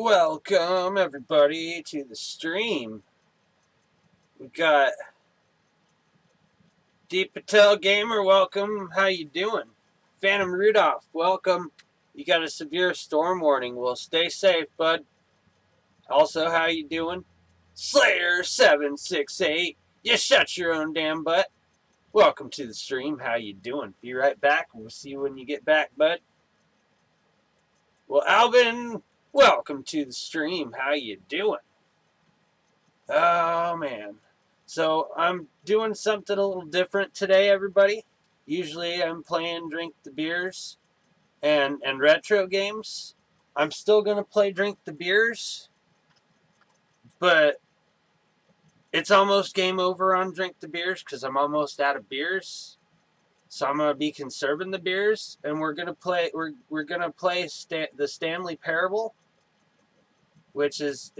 Welcome everybody to the stream. We got Deep Patel Gamer, welcome. How you doing? Phantom Rudolph, welcome. You got a severe storm warning. Well, stay safe, bud. Also, how you doing? Slayer768, you shut your own damn butt. Welcome to the stream. How you doing? Be right back. We'll see you when you get back, bud. Well, Alvin, welcome to the stream. How you doing? Oh, man. So I'm doing something a little different today, everybody. Usually I'm playing Drink the Beers and retro games. I'm still going to play Drink the Beers, but it's almost game over on Drink the Beers because I'm almost out of beers. So I'm going to be conserving the beers, and we're going to play the Stanley Parable, which is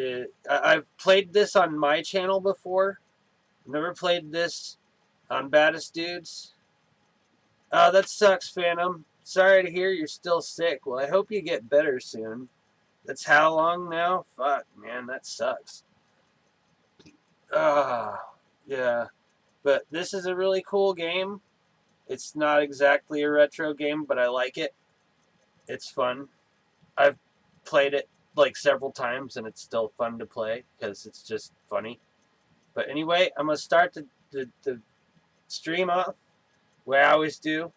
I've played this on my channel before. Never played this on Baddest Dudes. Oh, that sucks, Phantom. Sorry to hear you're still sick. Well, I hope you get better soon. That's how long now? Fuck, man, that sucks. Yeah. But this is a really cool game. It's not exactly a retro game, but I like it. It's fun. I've played it like several times, and it's still fun to play because it's just funny. But anyway, I'm going to start the stream off where I always do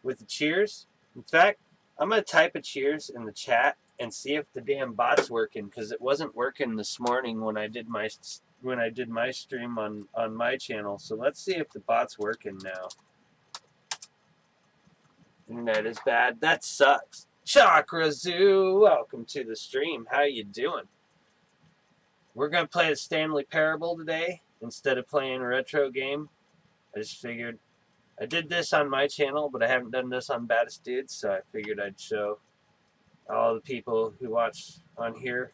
with the cheers. In fact, I'm going to type a cheers in the chat and see if the damn bot's working, because it wasn't working this morning when I did my stream on my channel. So let's see if the bot's working now. Internet is bad. That sucks. Chakra Zoo, welcome to the stream. How you doing? We're going to play the Stanley Parable today instead of playing a retro game. I just figured I did this on my channel, but I haven't done this on Baddest Dudes, so I figured I'd show all the people who watch on here,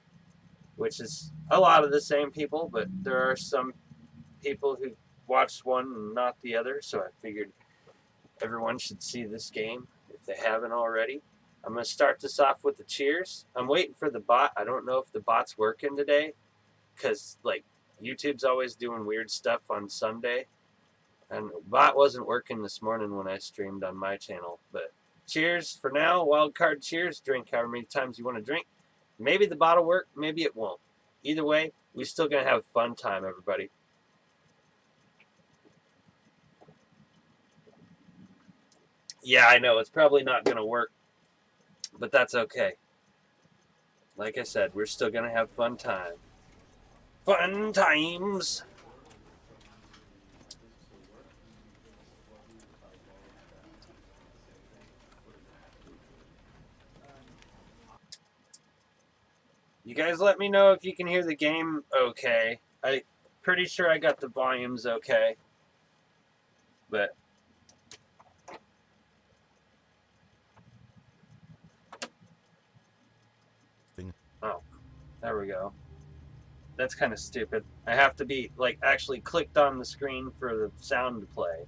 which is a lot of the same people, but there are some people who watch one and not the other, so I figured everyone should see this game if they haven't already. I'm going to start this off with the cheers. I'm waiting for the bot. I don't know if the bot's working today, because like YouTube's always doing weird stuff on Sunday, and the bot wasn't working this morning when I streamed on my channel. But cheers for now. Wild card cheers. Drink however many times you want to drink. Maybe the bot will work, maybe it won't. Either way, we're still going to have a fun time, everybody. Yeah, I know, it's probably not going to work, but that's okay. Like I said, we're still going to have fun time. Fun times! You guys let me know if you can hear the game okay. I'm pretty sure I got the volumes okay. But oh, there we go. That's kind of stupid. I have to be like actually clicked on the screen for the sound to play.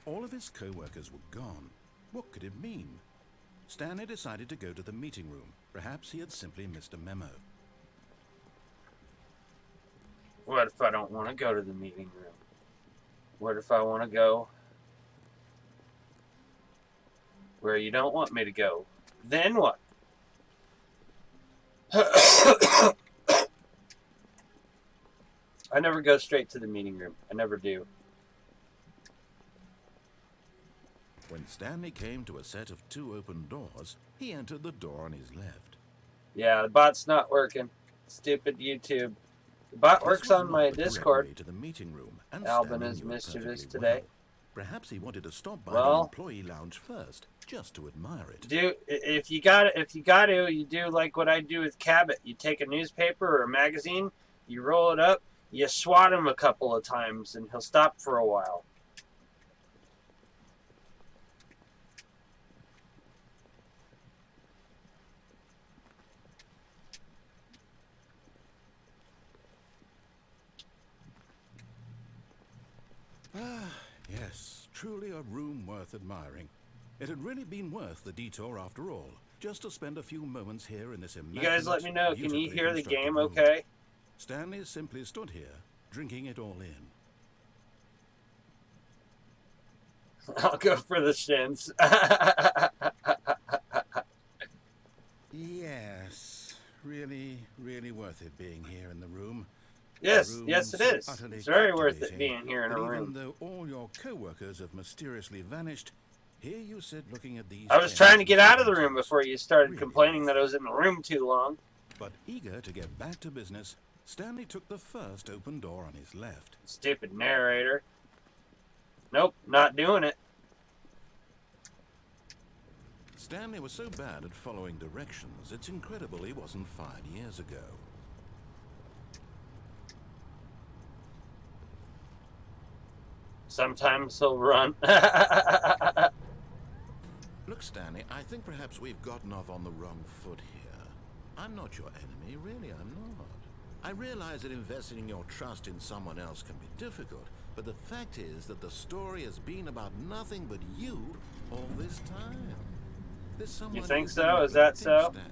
All of his co-workers were gone. What could it mean? Stanley decided to go to the meeting room. Perhaps he had simply missed a memo. What if I don't want to go to the meeting room? What if I want to go where you don't want me to go? Then what? I never go straight to the meeting room. I never do. When Stanley came to a set of 2 open doors, he entered the door on his left. Yeah, the bot's not working. Stupid YouTube. The bot works on my Discord. To the meeting room, and Alvin is mischievous today. Well. Perhaps he wanted to stop by the employee lounge first, just to admire it. If you got to, you do like what I do with Cabot. You take a newspaper or a magazine, you roll it up, you swat him a couple of times, and he'll stop for a while. Ah, yes, truly a room worth admiring. It had really been worth the detour after all, just to spend a few moments here in this You guys let me know. Can you hear the game okay? Stanley simply stood here, drinking it all in. I'll go for the shins. Yes, really, really worth it being here in the room. Yes, yes it is. It's very worth it being here in a room. Even though all your co-workers have mysteriously vanished, here you sit looking at these... I was trying to get out of the room before you started complaining that I was in the room too long. But eager to get back to business, Stanley took the first open door on his left. Stupid narrator. Nope, not doing it. Stanley was so bad at following directions, it's incredible he wasn't fired years ago. Sometimes he'll run. Look, Stanley, I think perhaps we've gotten off on the wrong foot here. I'm not your enemy, really, I'm not. I realize that investing your trust in someone else can be difficult, but the fact is that the story has been about nothing but you all this time. There's someone you think so? Is that so? Stanley.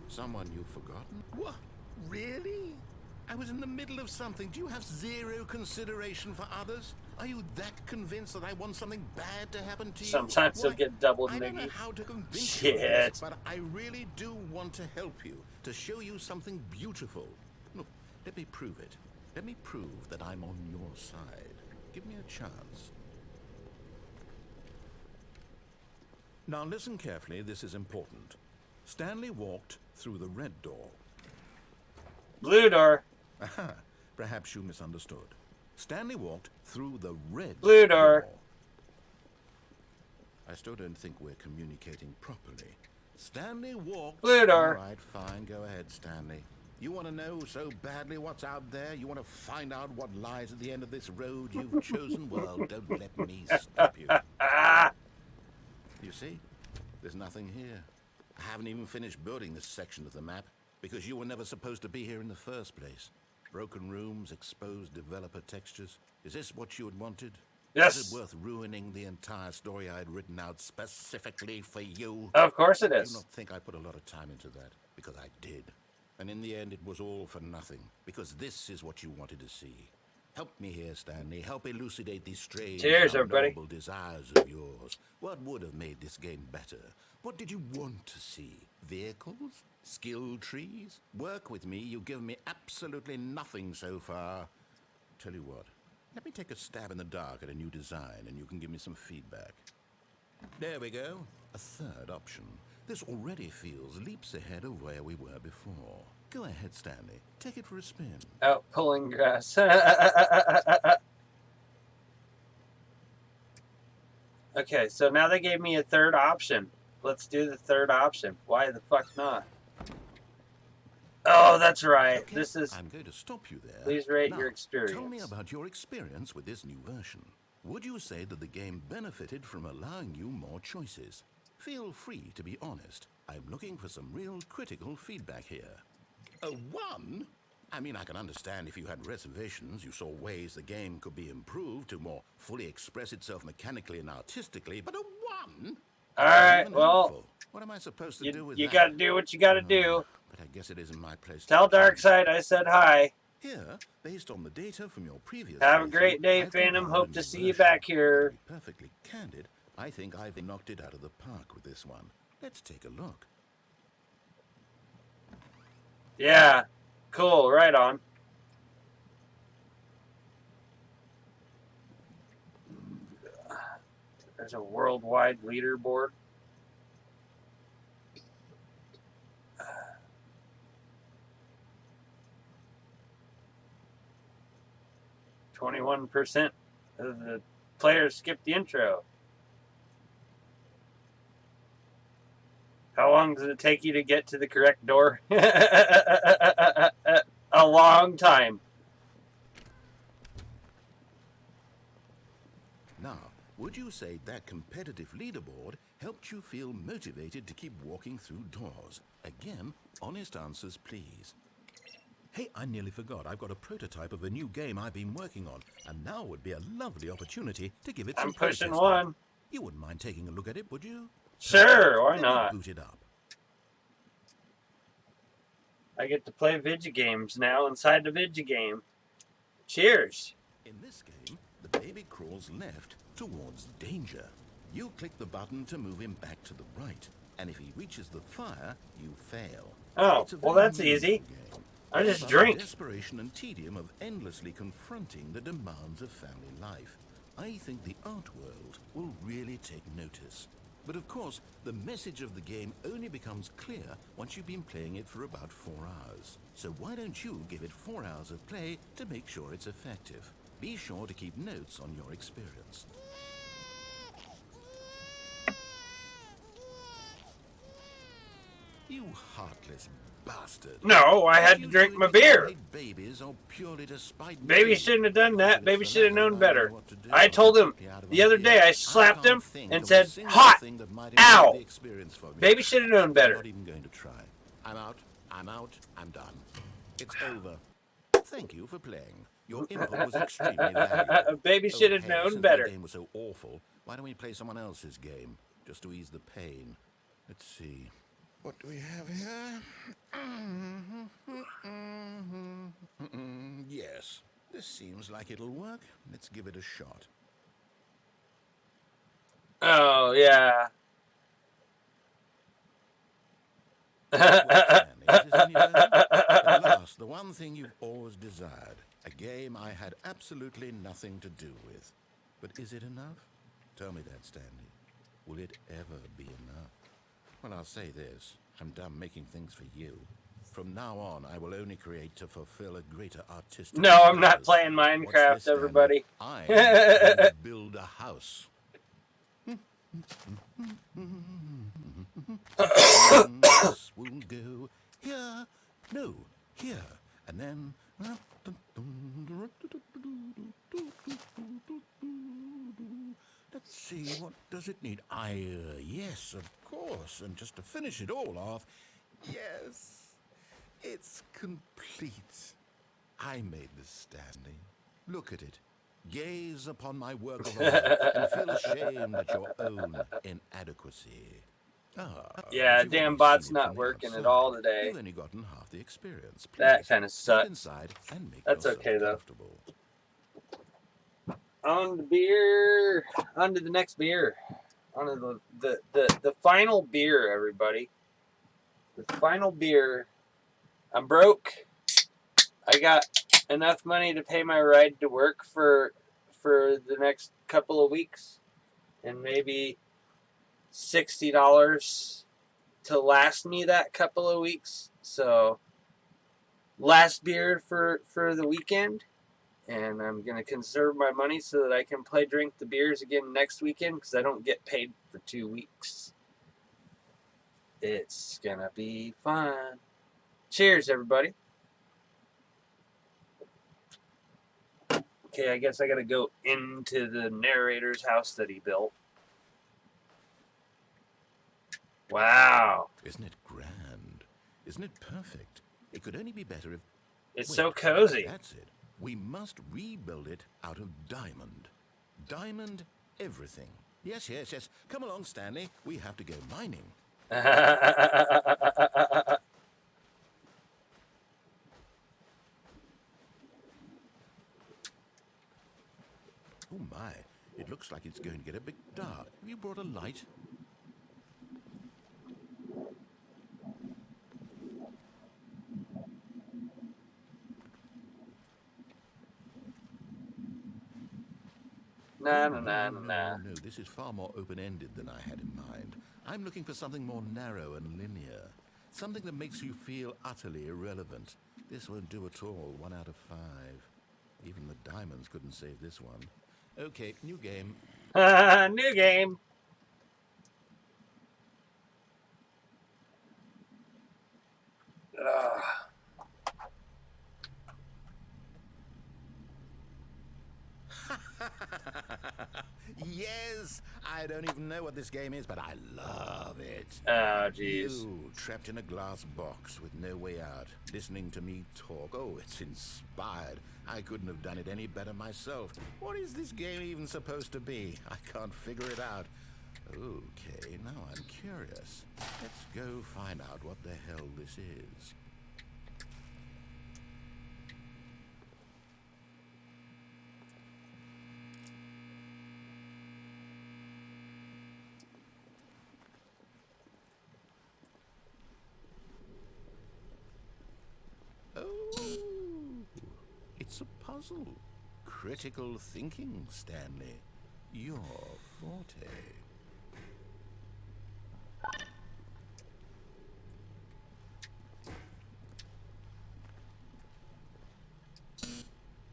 Someone you've forgotten? What? Really? I was in the middle of something. Do you have zero consideration for others? Are you that convinced that I want something bad to happen to you? Sometimes he'll get double niggy. I don't know how to convince you of this, but I really do want to help you, to show you something beautiful. Look, let me prove it. Let me prove that I'm on your side. Give me a chance. Now listen carefully, this is important. Stanley walked through the red door. Blue door. Aha, perhaps you misunderstood. Stanley walked through the red Blue door. I still don't think we're communicating properly. Stanley walked... Blue door. All right, fine, go ahead, Stanley. You want to know so badly what's out there? You want to find out what lies at the end of this road you've chosen? Well, don't let me stop you. You see? There's nothing here. I haven't even finished building this section of the map, because you were never supposed to be here in the first place. Broken rooms, exposed developer textures. Is this what you had wanted? Yes. Is it worth ruining the entire story I had written out specifically for you? Of course it I is. do not think I put a lot of time into that, because I did. And in the end, it was all for nothing, because this is what you wanted to see. Help me here, Stanley. Help elucidate these strange, unknowable desires of yours. What would have made this game better? What did you want to see? Vehicles? Skill trees? Work with me. You've given me absolutely nothing so far. Tell you what, let me take a stab in the dark at a new design, and you can give me some feedback. There we go. A third option. This already feels leaps ahead of where we were before. Go ahead, Stanley. Take it for a spin. Out pulling grass. Okay, so now they gave me a third option. Let's do the third option. Why the fuck not? Oh, that's right. Okay, this is... I'm going to stop you there. Please rate now, your experience. Tell me about your experience with this new version. Would you say that the game benefited from allowing you more choices? Feel free to be honest. I'm looking for some real critical feedback here. A 1? I mean, I can understand if you had reservations, you saw ways the game could be improved to more fully express itself mechanically and artistically, but a 1? Alright, well, what am I supposed to do with that? You gotta do what you gotta do. But I guess it isn't my place Tell to Darkseid I said hi. Here, based on the data from your previous... Have a great day, Phantom. Hope to see you back here. To be perfectly candid, I think I've knocked it out of the park with this one. Let's take a look. Yeah, cool, right on. There's a worldwide leaderboard. %21% of the players skipped the intro. How long does it take you to get to the correct door? A long time. Now, would you say that competitive leaderboard helped you feel motivated to keep walking through doors? Again, honest answers, please. Hey, I nearly forgot. I've got a prototype of a new game I've been working on, and now would be a lovely opportunity to give it some I'm pushing playtesting. one. You wouldn't mind taking a look at it, would you? Sure, why Let not? me boot it up. I get to play video games now inside the video game. Cheers. In this game, the baby crawls left towards danger. You click the button to move him back to the right, and if he reaches the fire, you fail. Oh, well that's easy. Game. I just About drink. The desperation and tedium of endlessly confronting the demands of family life. I think the art world will really take notice. But of course, the message of the game only becomes clear once you've been playing it for about 4 hours. So why don't you give it 4 hours of play to make sure it's effective? Be sure to keep notes on your experience. You heartless bastard. No, I had to drink my beer. Babies or purely to spite Baby shouldn't have done that. Baby should have known better. I told him the other day, I slapped him and said, hot, ow. Baby should have known better. I'm not even going to try. I'm out, I'm done. It's over. Thank you for playing. Your input was extremely valuable. Baby should have known better. The game was so awful, why don't we play someone else's game, just to ease the pain? Let's see. What do we have here? Yes, this seems like it'll work. Let's give it a shot. Oh, yeah. At last, the one thing you've always desired. A game I had absolutely nothing to do with. But is it enough? Tell me that, Stanley. Will it ever be enough? Well, I'll say this. I'm done making things for you. From now on, I will only create to fulfill a greater artistic... No, I'm not playing Minecraft, this, everybody. I'm going to build a house. This will go here. No, here. And then... Let's see, what does it need? Yes, of course. And just to finish it all off, yes, it's complete. I made this, Stanley. Look at it. Gaze upon my work of art and feel ashamed at your own inadequacy. Yeah, damn bot's not working at all today. You've only gotten half the experience. Please, that kind of sucks. Inside and make That's okay, though. On the beer. On to the next beer. On to the final beer, everybody. The final beer. I'm broke. I got enough money to pay my ride to work for the next couple of weeks, and maybe $60 to last me that couple of weeks. So last beer for the weekend, and I'm gonna conserve my money so that I can drink the beers again next weekend, because I don't get paid for 2 weeks. It's gonna be fun. Cheers, everybody. Okay, I guess I gotta go into the narrator's house that he built. Wow. Isn't it grand? Isn't it perfect? It could only be better if... It's so cozy. That's it. We must rebuild it out of diamond. Diamond everything. Yes, yes, yes. Come along, Stanley. We have to go mining. Oh my, it looks like it's going to get a bit dark. Have you brought a light? No, this is far more open-ended than I had in mind. I'm looking for something more narrow and linear. Something that makes you feel utterly irrelevant. This won't do at all. 1 out of 5. Even the diamonds couldn't save this one. Okay, new game. New game. Yes, I don't even know what this game is, but I love it. Oh, jeez. You, trapped in a glass box with no way out, listening to me talk. Oh, it's inspired. I couldn't have done it any better myself. What is this game even supposed to be? I can't figure it out. Okay, now I'm curious. Let's go find out what the hell this is. Oh, it's a puzzle. Critical thinking, Stanley. Your forte.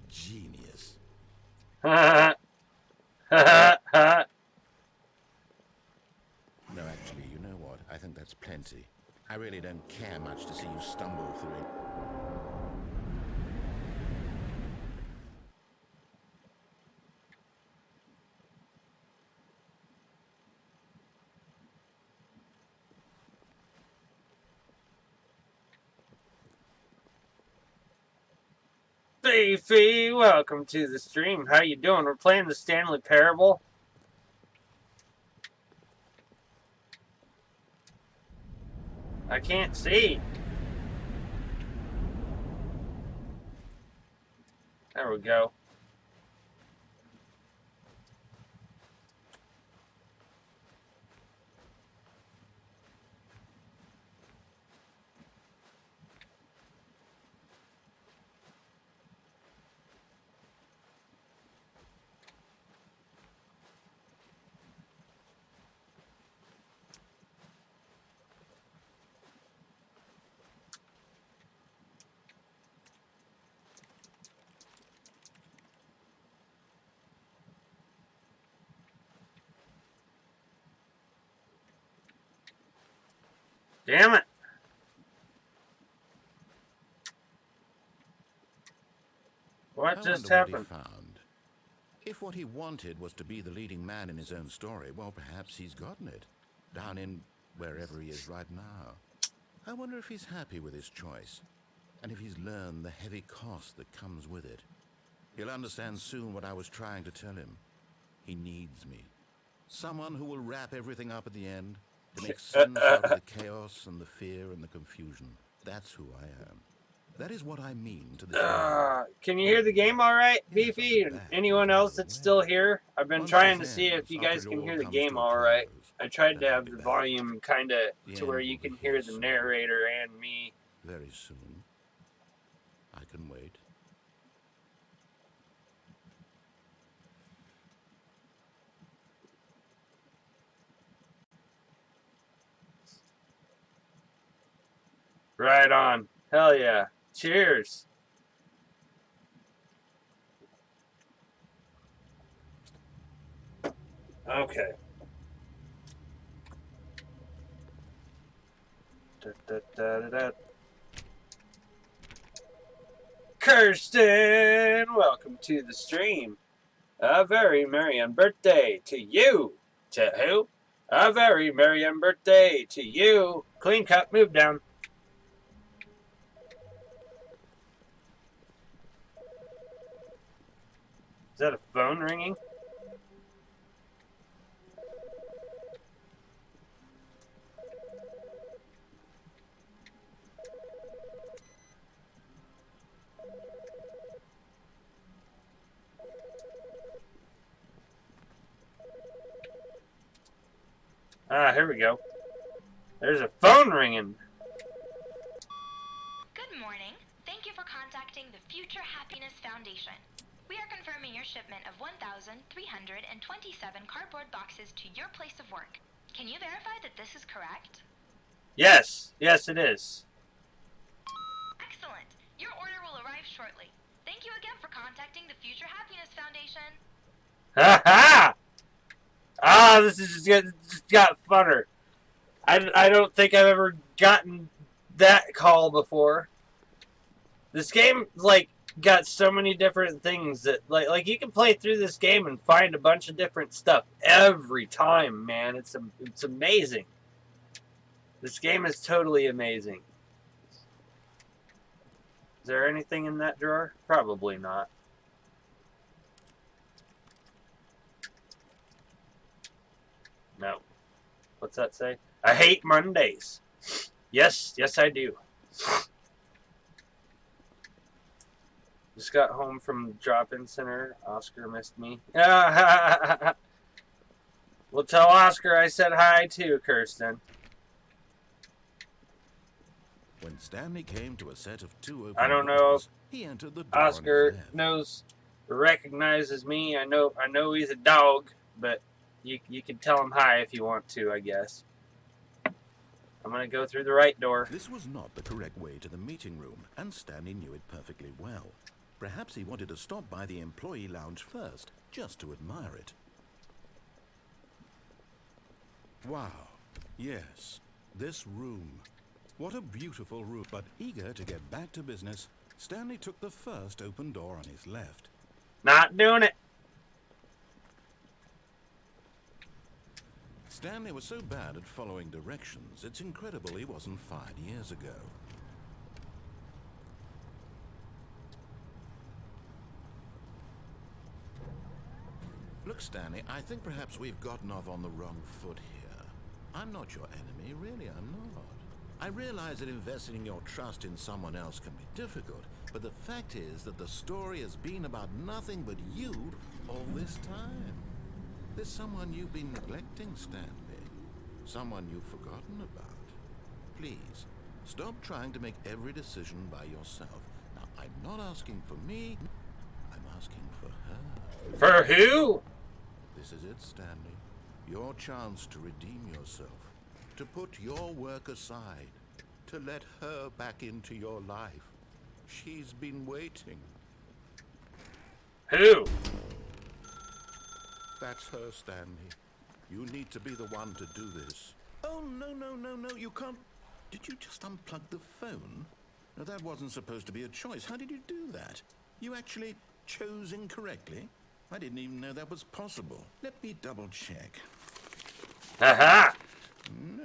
Genius. No, actually, you know what? I think that's plenty. I really don't care much to see you stumble through it. Beefy, welcome to the stream. How you doing? We're playing the Stanley Parable. I can't see. There we go. Damn it. What just happened? What he found. If what he wanted was to be the leading man in his own story, well, perhaps he's gotten it. Down in wherever he is right now. I wonder if he's happy with his choice. And if he's learned the heavy cost that comes with it. He'll understand soon what I was trying to tell him. He needs me. Someone who will wrap everything up at the end. To make sense out of the chaos and the fear and the confusion. That's who I am. That is what I mean to the Can you hear the game all right, Beefy? And anyone else that's still here? I've been trying to see if you guys can hear the game all right. I tried to have the volume kind of to where you can hear the narrator and me. Very soon. I can wait. Right on. Hell yeah. Cheers. Okay. Kirsten, welcome to the stream. A very merry birthday to you. To who? A very merry birthday to you. Clean cut, move down. Is that a phone ringing? Ah, here we go. There's a phone ringing. Good morning. Thank you for contacting the Future Happiness Foundation. We are confirming your shipment of 1,327 cardboard boxes to your place of work. Can you verify that this is correct? Yes. Yes, it is. Excellent. Your order will arrive shortly. Thank you again for contacting the Future Happiness Foundation. Ha ha! Ah, this is just got funner. I don't think I've ever gotten that call before. This game, like, got so many different things that like you can play through this game and find a bunch of different stuff every time, man. It's amazing. This game is totally amazing. Is there anything in that drawer? Probably not. No. What's that say? I hate Mondays. Yes, I do. Just got home from the drop-in center. Oscar missed me. Well, tell Oscar I said hi too, Kirsten. When Stanley came to a set of 2 open I don't know if he entered the door Oscar knows or recognizes me. I know he's a dog, but you can tell him hi if you want to, I guess. I'm gonna go through the right door. This was not the correct way to the meeting room, and Stanley knew it perfectly well. Perhaps he wanted to stop by the employee lounge first, just to admire it. Wow. Yes, this room. What a beautiful room. But eager to get back to business, Stanley took the first open door on his left. Not doing it. Stanley was so bad at following directions, it's incredible he wasn't fired years ago. Look, Stanley, I think perhaps we've gotten off on the wrong foot here. I'm not your enemy, really, I'm not. I realize that investing your trust in someone else can be difficult, but the fact is that the story has been about nothing but you all this time. There's someone you've been neglecting, Stanley. Someone you've forgotten about. Please, stop trying to make every decision by yourself. Now, I'm not asking for me, I'm asking for her. For who? This is it, Stanley. Your chance to redeem yourself. To put your work aside. To let her back into your life. She's been waiting. Who? That's her, Stanley. You need to be the one to do this. Oh, no, you can't. Did you just unplug the phone? No, that wasn't supposed to be a choice. How did you do that? You actually chose incorrectly? I didn't even know that was possible. Let me double check. Aha! No,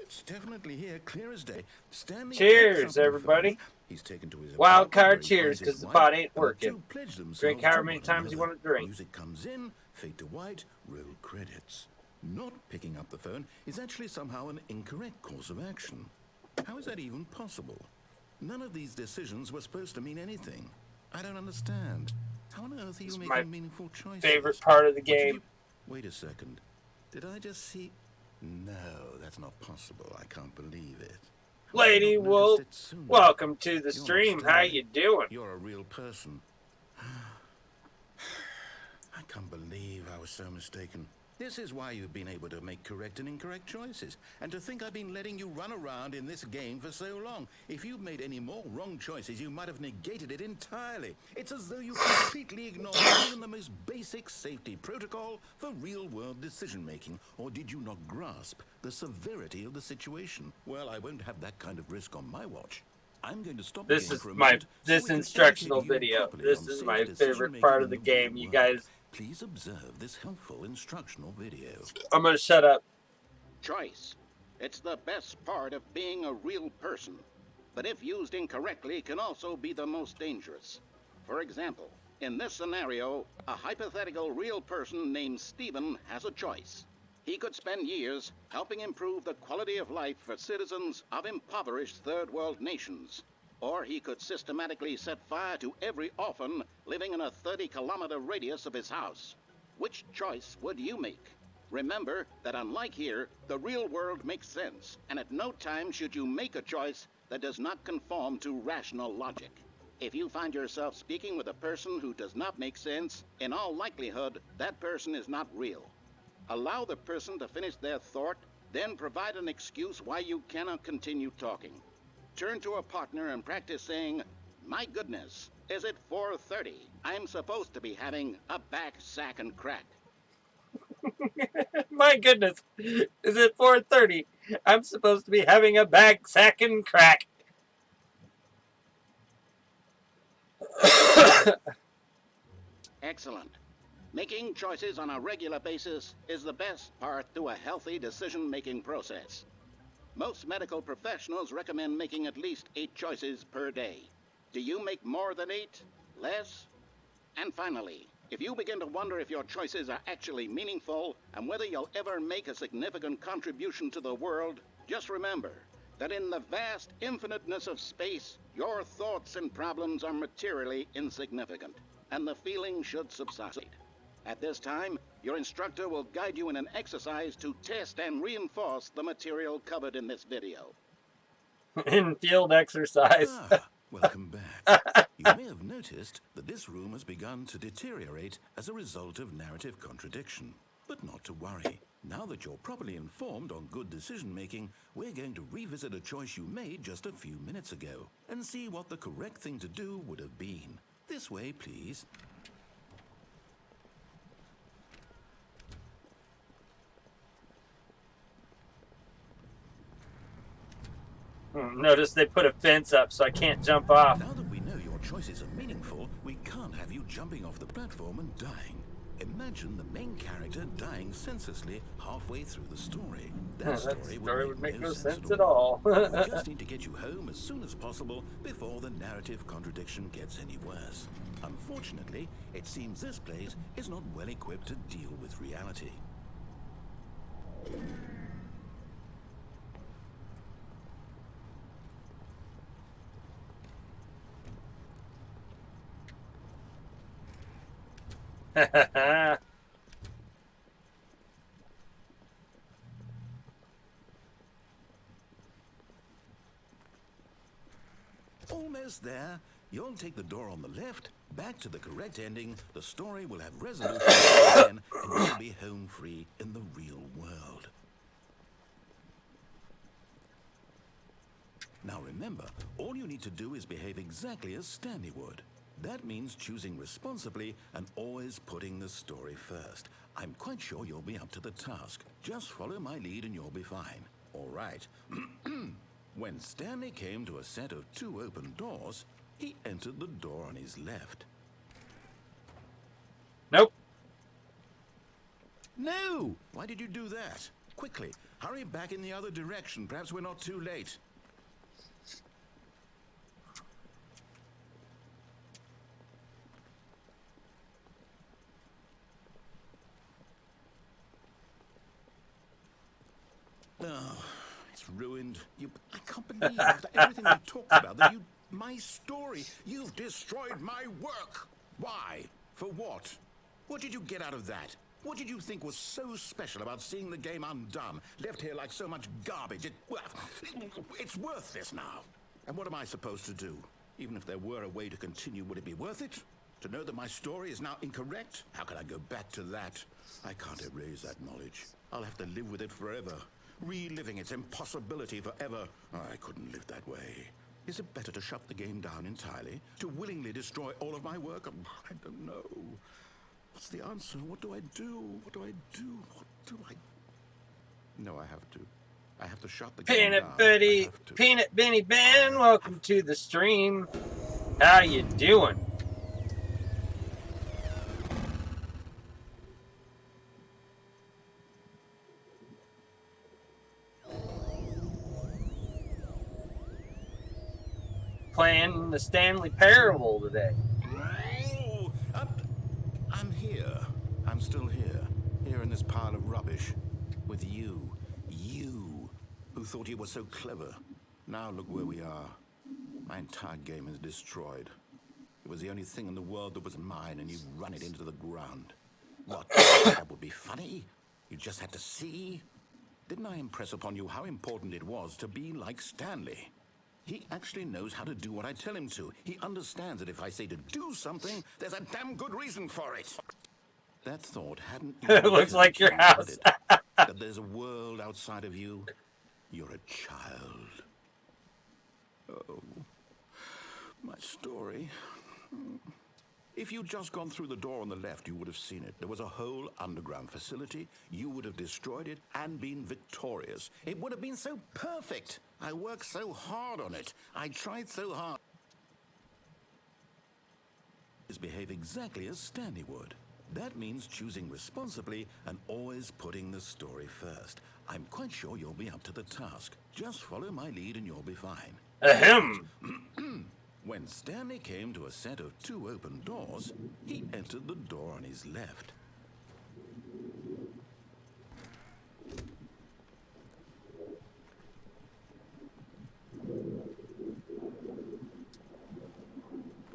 it's definitely here, clear as day. Stanley. Cheers, everybody. He's taken to his wild card apartment, cheers, because the pot ain't working. Drink however many times you want to drink. Music comes in, fade to white, roll credits. Not picking up the phone is actually somehow an incorrect course of action. How is that even possible? None of these decisions were supposed to mean anything. I don't understand. How on earth are you making meaningful choices? Favorite part of the game. Wait a second. Did I just see? No, that's not possible. I can't believe it. Lady Wolf, welcome to the stream. How you doing? You're a real person. I can't believe I was so mistaken. This is why you've been able to make correct and incorrect choices. And to think I've been letting you run around in this game for so long. If you'd made any more wrong choices, you might have negated it entirely. It's as though you completely ignored even the most basic safety protocol for real-world decision-making. Or did you not grasp the severity of the situation? Well, I won't have that kind of risk on my watch. I'm going to stop. This is this instructional video. This is my favorite part of the game. You guys. Please observe this helpful instructional video. I'm gonna shut up. Choice. It's the best part of being a real person. But if used incorrectly, can also be the most dangerous. For example, in this scenario, a hypothetical real person named Stephen has a choice. He could spend years helping improve the quality of life for citizens of impoverished third world nations. Or he could systematically set fire to every orphan living in a 30-kilometer radius of his house. Which choice would you make? Remember that unlike here, the real world makes sense, and at no time should you make a choice that does not conform to rational logic. If you find yourself speaking with a person who does not make sense, in all likelihood, that person is not real. Allow the person to finish their thought, then provide an excuse why you cannot continue talking. Turn to a partner and practice saying, "My goodness, is it 4:30? I'm supposed to be having a back, sack, and crack." My goodness, is it 4:30? I'm supposed to be having a back, sack, and crack. Excellent. Making choices on a regular basis is the best part to a healthy decision-making process. Most medical professionals recommend making at least 8 choices per day. Do you make more than 8? Less? And finally, if you begin to wonder if your choices are actually meaningful and whether you'll ever make a significant contribution to the world, just remember that in the vast infiniteness of space, your thoughts and problems are materially insignificant, and the feeling should subside. At this time, your instructor will guide you in an exercise to test and reinforce the material covered in this video. In field exercise. Welcome back. You may have noticed that this room has begun to deteriorate as a result of narrative contradiction. But not to worry. Now that you're properly informed on good decision-making, we're going to revisit a choice you made just a few minutes ago and see what the correct thing to do would have been. This way, please. Notice they put a fence up so I can't jump off. Now that we know your choices are meaningful, we can't have you jumping off the platform and dying. Imagine the main character dying senselessly halfway through the story. That story would make no sense at all. We just need to get you home as soon as possible before the narrative contradiction gets any worse. Unfortunately, it seems this place is not well equipped to deal with reality. Almost there. You'll take the door on the left, back to the correct ending, the story will have resolution again, and you'll be home free in the real world. Now remember, all you need to do is behave exactly as Stanley would. That means choosing responsibly and always putting the story first. I'm quite sure you'll be up to the task. Just follow my lead and you'll be fine. All right. When Stanley came to a set of 2 open doors, he entered the door on his left. Nope. No! Why did you do that? Quickly, hurry back in the other direction. Perhaps we're not too late. Oh, it's ruined. I can't believe after everything we talked about that my story, you've destroyed my work. Why? For what? What did you get out of that? What did you think was so special about seeing the game undone, left here like so much garbage? It's worthless now. And what am I supposed to do? Even if there were a way to continue, would it be worth it? To know that my story is now incorrect? How can I go back to that? I can't erase that knowledge. I'll have to live with it forever. Reliving its impossibility forever. I couldn't live that way. Is it better to shut the game down entirely? To willingly destroy all of my work? I don't know. What's the answer? What do I do? What do I do? What do I... No, I have to. I have to shut the game down. Peanut Benny Ben, welcome to the stream. How you doing? Playing the Stanley Parable today. Oh, I'm here. I'm still here. Here in this pile of rubbish. With you. You, who thought you were so clever. Now look where we are. My entire game is destroyed. It was the only thing in the world that was mine, and you've run it into the ground. What? That would be funny? You just had to see? Didn't I impress upon you how important it was to be like Stanley? He actually knows how to do what I tell him to. He understands that if I say to do something, there's a damn good reason for it. That thought hadn't... It looks like your house. That there's a world outside of you. You're a child. Oh, my story. If you'd just gone through the door on the left, you would have seen it. There was a whole underground facility. You would have destroyed it and been victorious. It would have been so perfect. I worked so hard on it. I tried so hard. is behave exactly as Stanley would. That means choosing responsibly and always putting the story first. I'm quite sure you'll be up to the task. Just follow my lead and you'll be fine. Ahem. When Stanley came to a set of 2 open doors, he entered the door on his left.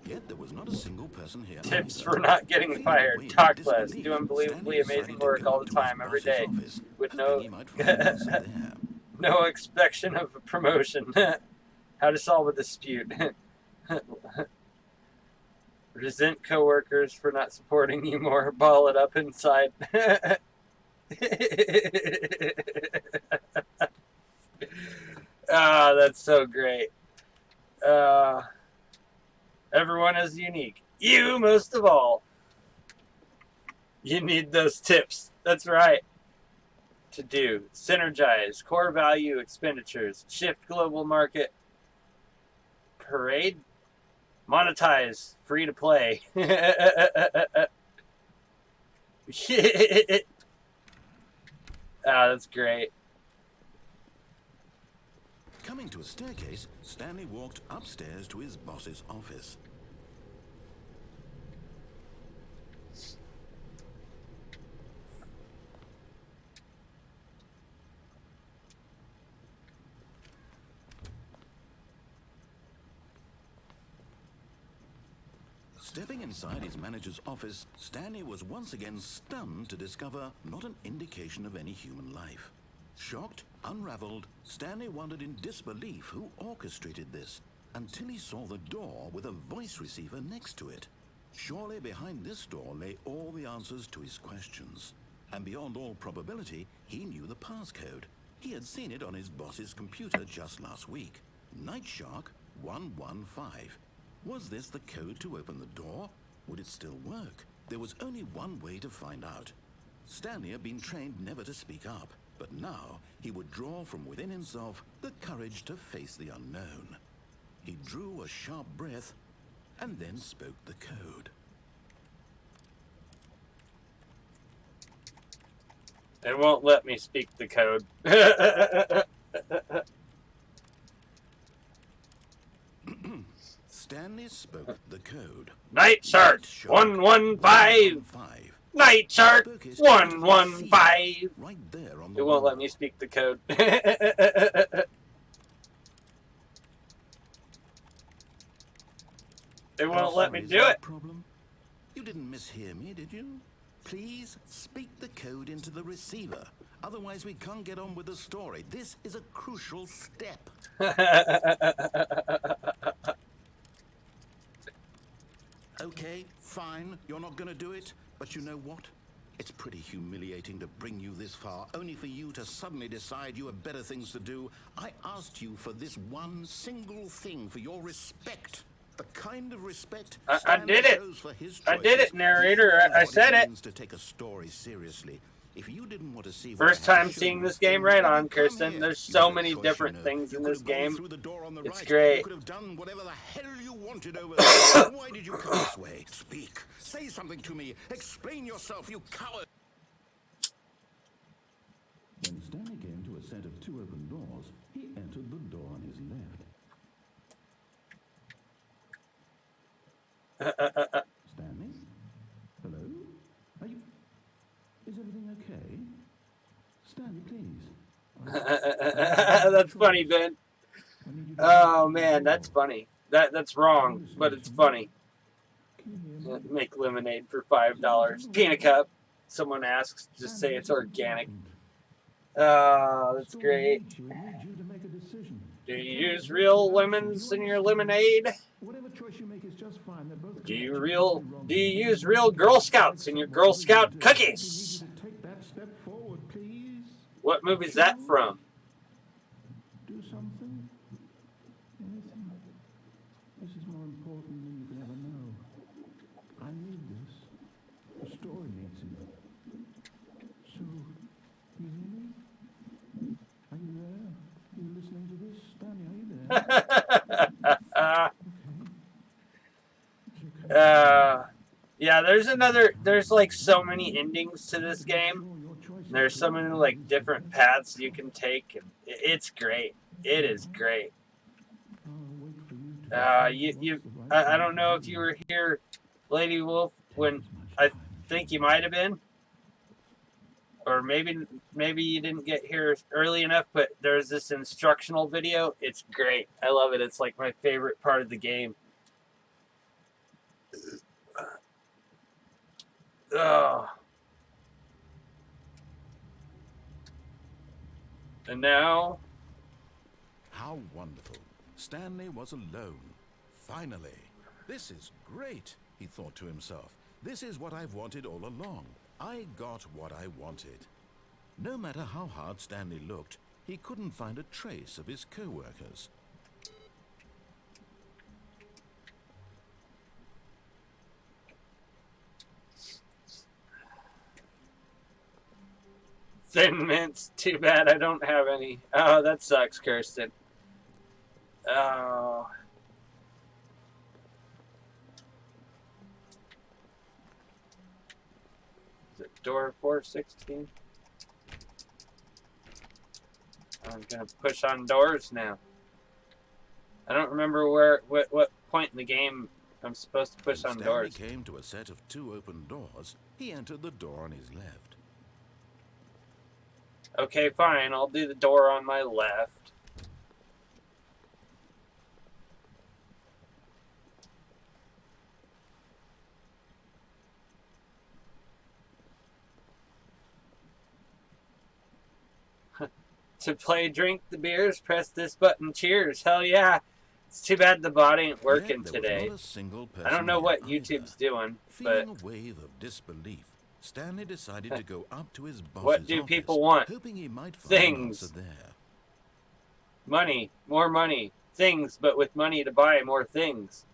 Yet there was not a single person here. Tips for not getting fired. Talk less. Do unbelievably amazing work all the time, every day, with no no expectation of a promotion. How to solve a dispute. Resent coworkers for not supporting you more. Ball it up inside. Ah, that's so great. Everyone is unique. You most of all. You need those tips. That's right. To do. Synergize. Core value expenditures. Shift global market. Parade. Monetize. Free to play. That's great. Coming to a staircase, Stanley walked upstairs to his boss's office. Stepping inside his manager's office, Stanley was once again stunned to discover not an indication of any human life. Shocked, unraveled, Stanley wondered in disbelief who orchestrated this, until he saw the door with a voice receiver next to it. Surely behind this door lay all the answers to his questions. And beyond all probability, he knew the passcode. He had seen it on his boss's computer just last week. Nightshark 115. Was this the code to open the door? Would it still work? There was only one way to find out. Stanley had been trained never to speak up, but now he would draw from within himself the courage to face the unknown. He drew a sharp breath and then spoke the code. It won't let me speak the code. Stanley spoke the code. Night Shark 115. Night Shark 115. Right there on the It won't wall. let me speak the code. It won't let me Is do that it. a problem? You didn't mishear me, did you? Please speak the code into the receiver. Otherwise, we can't get on with the story. This is a crucial step. Okay, fine. You're not going to do it. But you know what? It's pretty humiliating to bring you this far, only for you to suddenly decide you have better things to do. I asked you for this one single thing, for your respect. The kind of respect I did it. shows for his I did choices. it, narrator. I said it. Means to take a story seriously. If you didn't want to see what First I had time to show seeing you, this game, then right why on, don't you come Kirsten. here? There's You so had a many choice, different you know. things You in could this have gone game. through the door on the It's right. great. You could have done whatever the hell you wanted over there. Why did you come this way? Speak. Say something to me. Explain yourself, you coward. When Stanley came to a set of 2 open doors, he entered the door on his left. Stanley? Hello? Are you... Is everything okay? Stanley, please. That's funny, Ben. Oh man, that's funny. That's wrong, but it's funny. Make lemonade for $5. Peanut cup. Someone asks, just say it's organic. Oh, that's great. Do you use real lemons in your lemonade? Do you use real Girl Scouts in your Girl Scout cookies? What movie is that from? Do something? Anything? This is more important than you can ever know. I need this. The story needs it. So, you hear me? Are you there? Are you listening to this? Stanley, are you there? Okay. It's okay. Yeah, there's like so many endings to this game. There's so many like different paths you can take, and it's great. It is great. I don't know if you were here, Lady Wolf, when I think you might have been, or maybe you didn't get here early enough. But there's this instructional video. It's great. I love it. It's like my favorite part of the game. Oh. And now... How wonderful. Stanley was alone. Finally. This is great, he thought to himself. This is what I've wanted all along. I got what I wanted. No matter how hard Stanley looked, he couldn't find a trace of his co-workers. Thin mints. Too bad I don't have any. Oh, that sucks, Kirsten. Oh. Is it door 416? I'm gonna push on doors now. I don't remember what point in the game I'm supposed to push on doors. Stanley came to a set of 2 open doors. He entered the door on his left. Okay, fine. I'll do the door on my left. To play Drink the Beers, press this button. Cheers. Hell yeah. It's too bad the bot ain't working today. I don't know what YouTube's doing, but... Feeling a wave of disbelief, Stanley decided to go up to his boss's what do office, people want? hoping he might find Things. an answer there. Money. More money. Things, but with money to buy more things.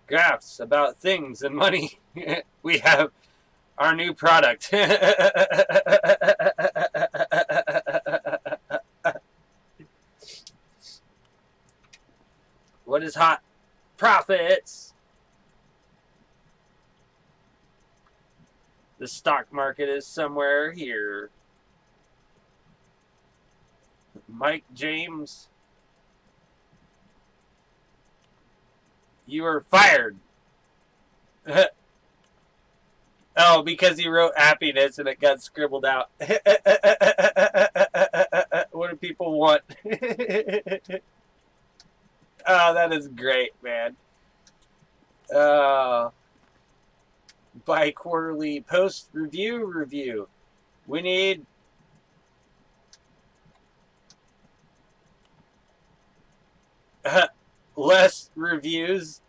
Graphs about things and money. We have our new product. What is hot? Profits. The stock market is somewhere here. Mike James, you are fired. Oh, because he wrote happiness and it got scribbled out. What do people want? Oh, that is great, man. Bi-quarterly post review. We need less reviews.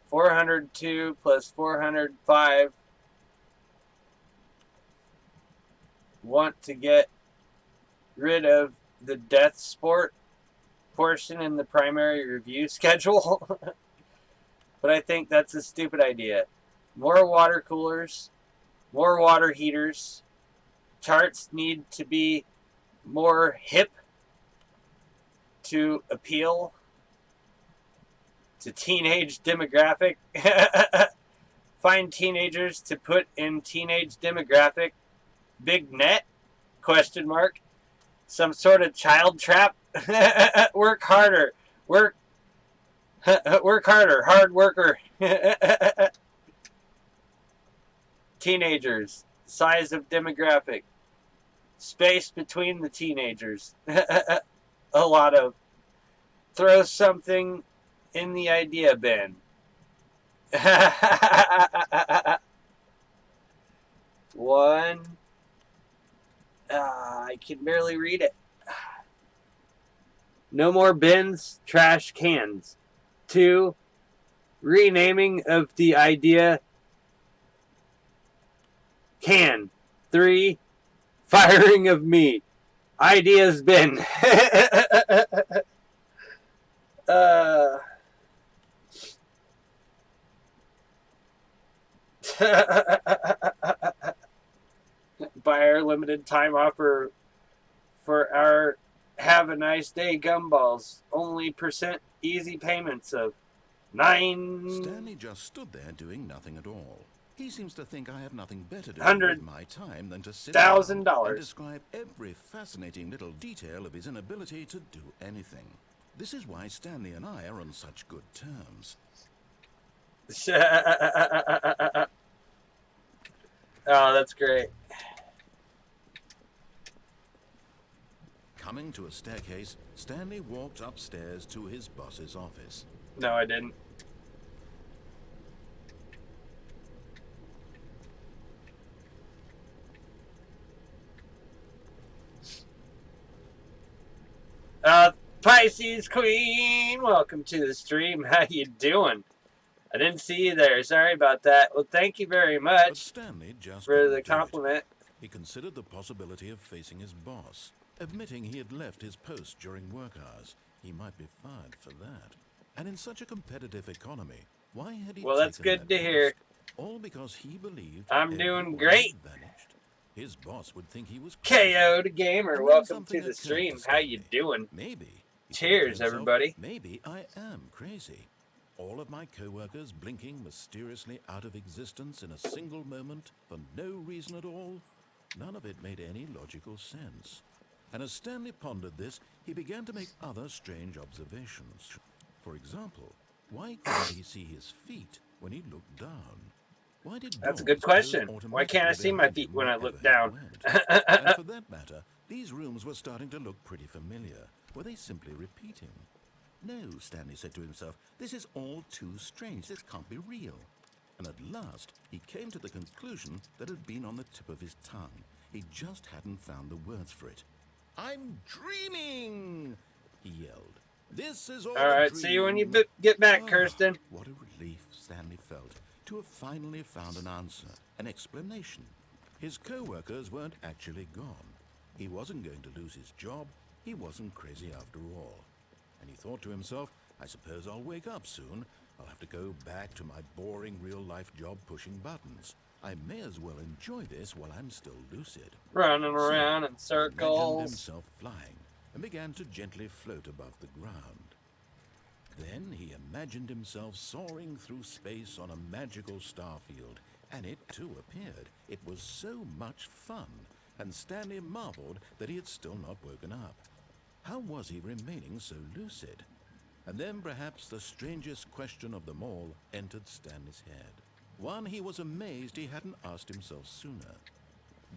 402 plus 405. Want to get rid of the death sport portion in the primary review schedule. But I think that's a stupid idea. More water coolers, more water heaters. Charts need to be more hip to appeal to teenage demographic. Find teenagers to put in teenage demographic. Big net? Question mark. Some sort of child trap? Work harder. Work harder. Hard worker. Teenagers. Size of demographic. Space between the teenagers. A lot of. Throw something in the idea bin. One. I can barely read it. No more bins, trash cans. 2. Renaming of the idea can. 3. Firing of me. Ideas bin. Buy our limited time offer for our Have a Nice Day gumballs. Only % easy payments of Stanley just stood there doing nothing at all. He seems to think I have nothing better to do with my time than to sit around and describe every fascinating little detail of his inability to do anything. This is why Stanley and I are on such good terms. Oh, that's great. Coming to a staircase, Stanley walked upstairs to his boss's office. No, I didn't. Pisces Queen, welcome to the stream. How you doing? I didn't see you there. Sorry about that. Well, thank you very much for the compliment. He considered the possibility of facing his boss, admitting he had left his post during work hours. He might be fired for that. And in such a competitive economy, why had he Well, that's good to hear. All because he believed I'm doing great. His boss would think he was KO the Gamer, welcome to the stream. How you doing? Maybe. Cheers, everybody. Maybe I am crazy. All of my co-workers blinking mysteriously out of existence in a single moment for no reason at all. None of it made any logical sense. And as Stanley pondered this, he began to make other strange observations. For example, why couldn't he see his feet when he looked down? Why did That's a good question. Why can't I see my feet when I look down? And for that matter, these rooms were starting to look pretty familiar. Were they simply repeating? No, Stanley said to himself, this is all too strange. This can't be real. And at last, he came to the conclusion that had been on the tip of his tongue. He just hadn't found the words for it. I'm dreaming, he yelled. This is all right, see you when you get back, Kirsten. What a relief Stanley felt to have finally found an answer, an explanation. His co-workers weren't actually gone. He wasn't going to lose his job. He wasn't crazy after all. And he thought to himself, I suppose I'll wake up soon. I'll have to go back to my boring real-life job pushing buttons. I may as well enjoy this while I'm still lucid. Running around in circles. He imagined himself flying and began to gently float above the ground. Then he imagined himself soaring through space on a magical starfield, and it too appeared. It was so much fun, and Stanley marveled that he had still not woken up. How was he remaining so lucid? And then perhaps the strangest question of them all entered Stanley's head. One he was amazed he hadn't asked himself sooner.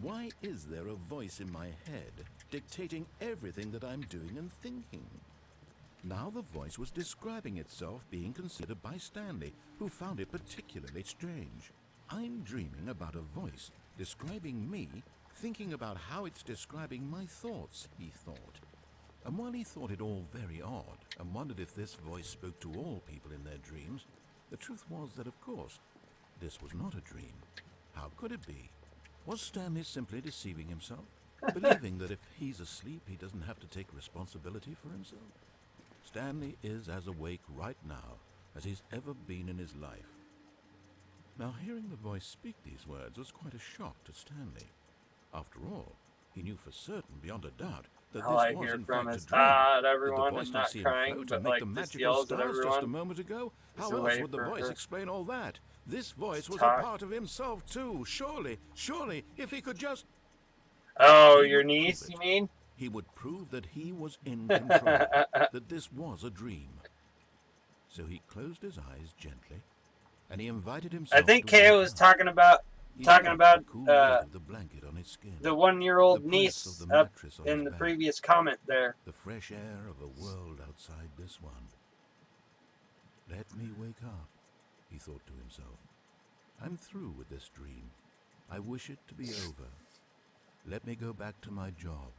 Why is there a voice in my head dictating everything that I'm doing and thinking? Now the voice was describing itself being considered by Stanley, who found it particularly strange. I'm dreaming about a voice describing me, thinking about how it's describing my thoughts, he thought. And while he thought it all very odd, and wondered if this voice spoke to all people in their dreams, the truth was that, of course, this was not a dream. How could it be? Was Stanley simply deceiving himself, believing that if he's asleep, he doesn't have to take responsibility for himself? Stanley is as awake right now as he's ever been in his life. Now, hearing the voice speak these words was quite a shock to Stanley. After all, he knew for certain, beyond a doubt, that all this I was hear in from fact is, a dream. at everyone Did the voice and not not see him crying, float but and make like the just magical yells at stars everyone. just a moment ago? How It's a else way would the for voice her explain all that? This voice was talk. a part of himself too. Surely, if he could just... Oh, your niece, you mean? He would prove that he was in control, that this was a dream. So he closed his eyes gently, and he invited himself. I think to Kay was talking about the cool weight of the blanket on his skin, the 1-year-old the niece press of the up mattress on in his the back, previous comment there. the fresh air of a world outside this one. Let me wake up, he thought to himself. I'm through with this dream. I wish it to be over. Let me go back to my job.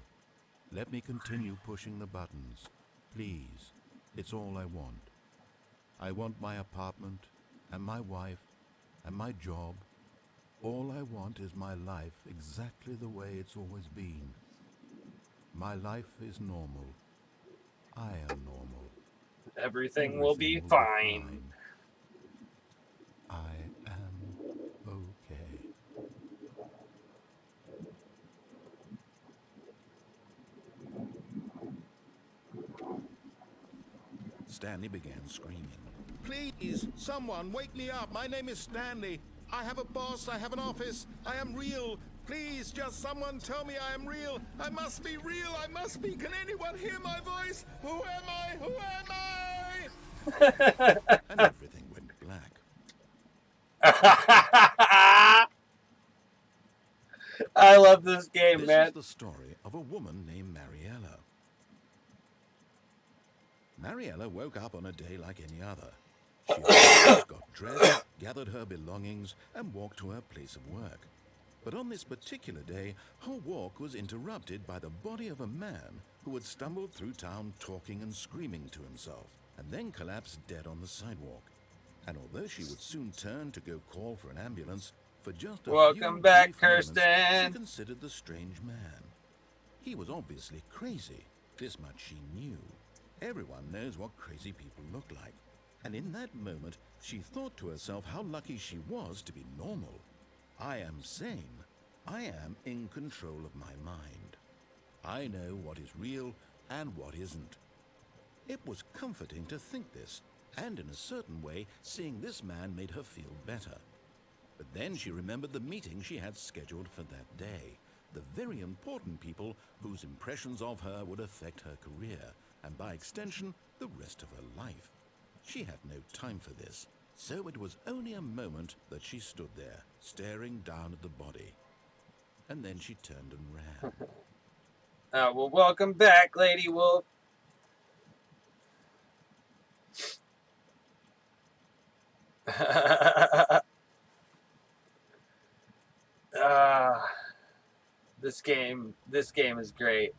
Let me continue pushing the buttons. Please, it's all I want. I want my apartment, and my wife, and my job. All I want is my life exactly the way it's always been. My life is normal. I am normal. Everything will be fine. I am okay. Stanley began screaming. Please, someone, wake me up. My name is Stanley. I have a boss. I have an office. I am real. Please, just someone tell me I am real. I must be real. I must be. Can anyone hear my voice? Who am I? Who am I? And everything went black. I love this game, man. This is the story of a woman named Mariella. Mariella woke up on a day like any other. She always got dressed, gathered her belongings, and walked to her place of work. But on this particular day, her walk was interrupted by the body of a man who had stumbled through town talking and screaming to himself, and then collapsed dead on the sidewalk. And although she would soon turn to go call for an ambulance, for just a Welcome few back, brief moments, Kirsten. she considered the strange man. He was obviously crazy. This much she knew. Everyone knows what crazy people look like. And in that moment, she thought to herself how lucky she was to be normal. I am sane. I am in control of my mind. I know what is real and what isn't. It was comforting to think this, and in a certain way, seeing this man made her feel better. But then she remembered the meeting she had scheduled for that day, the very important people whose impressions of her would affect her career, and by extension, the rest of her life. She had no time for this, so it was only a moment that she stood there, staring down at the body. And then she turned and ran. Well, welcome back, Lady Wolf. This game is great.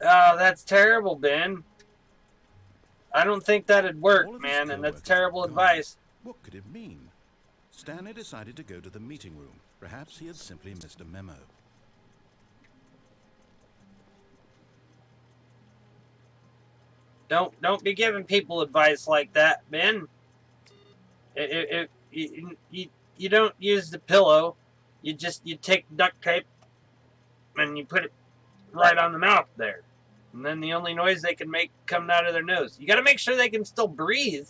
Oh, that's terrible, Ben. I don't think that'd work, man, and that's terrible advice. What could it mean? Stanley decided to go to the meeting room. Perhaps he had simply missed a memo. Don't be giving people advice like that, Ben. You don't use the pillow. You take duct tape and you put it right on the mouth there. And then the only noise they can make coming out of their nose. You got to make sure they can still breathe.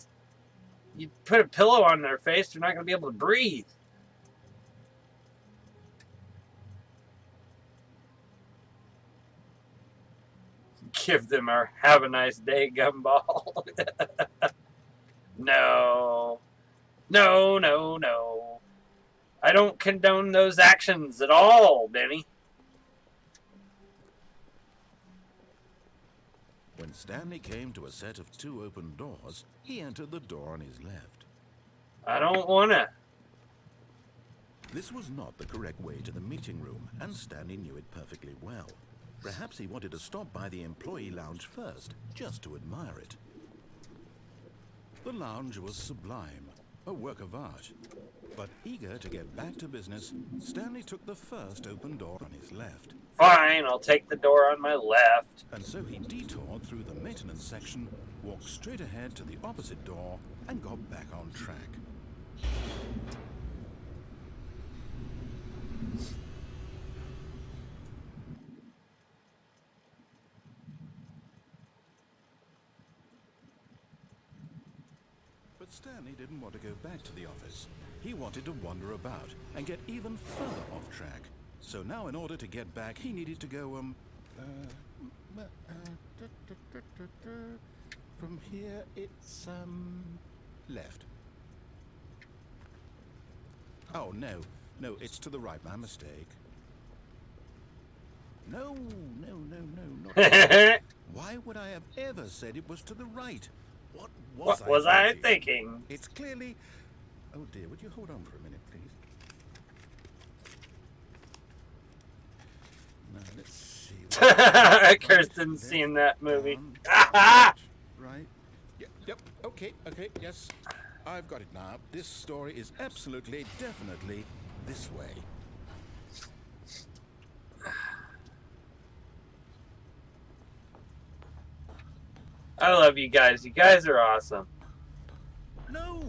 You put a pillow on their face, they're not going to be able to breathe. Give them a have a nice day, gumball. No. I don't condone those actions at all, Benny. When Stanley came to a set of 2 open doors, he entered the door on his left. I don't want to. This was not the correct way to the meeting room, and Stanley knew it perfectly well. Perhaps he wanted to stop by the employee lounge first, just to admire it. The lounge was sublime, a work of art. But eager to get back to business, Stanley took the first open door on his left. Fine, I'll take the door on my left. And so he detoured through the maintenance section, walked straight ahead to the opposite door, and got back on track. But Stanley didn't want to go back to the office. He wanted to wander about and get even further off track. So now in order to get back, he needed to go, from here it's, left. Oh, no, it's to the right, my mistake. No, not right. Why would I have ever said it was to the right? What was I thinking? It's clearly... Oh dear, would you hold on for a minute, please? Now, let's see. Kirsten's seen that movie. Right. Yep. Okay. Yes. I've got it now. This story is absolutely, definitely this way. I love you guys. You guys are awesome. No.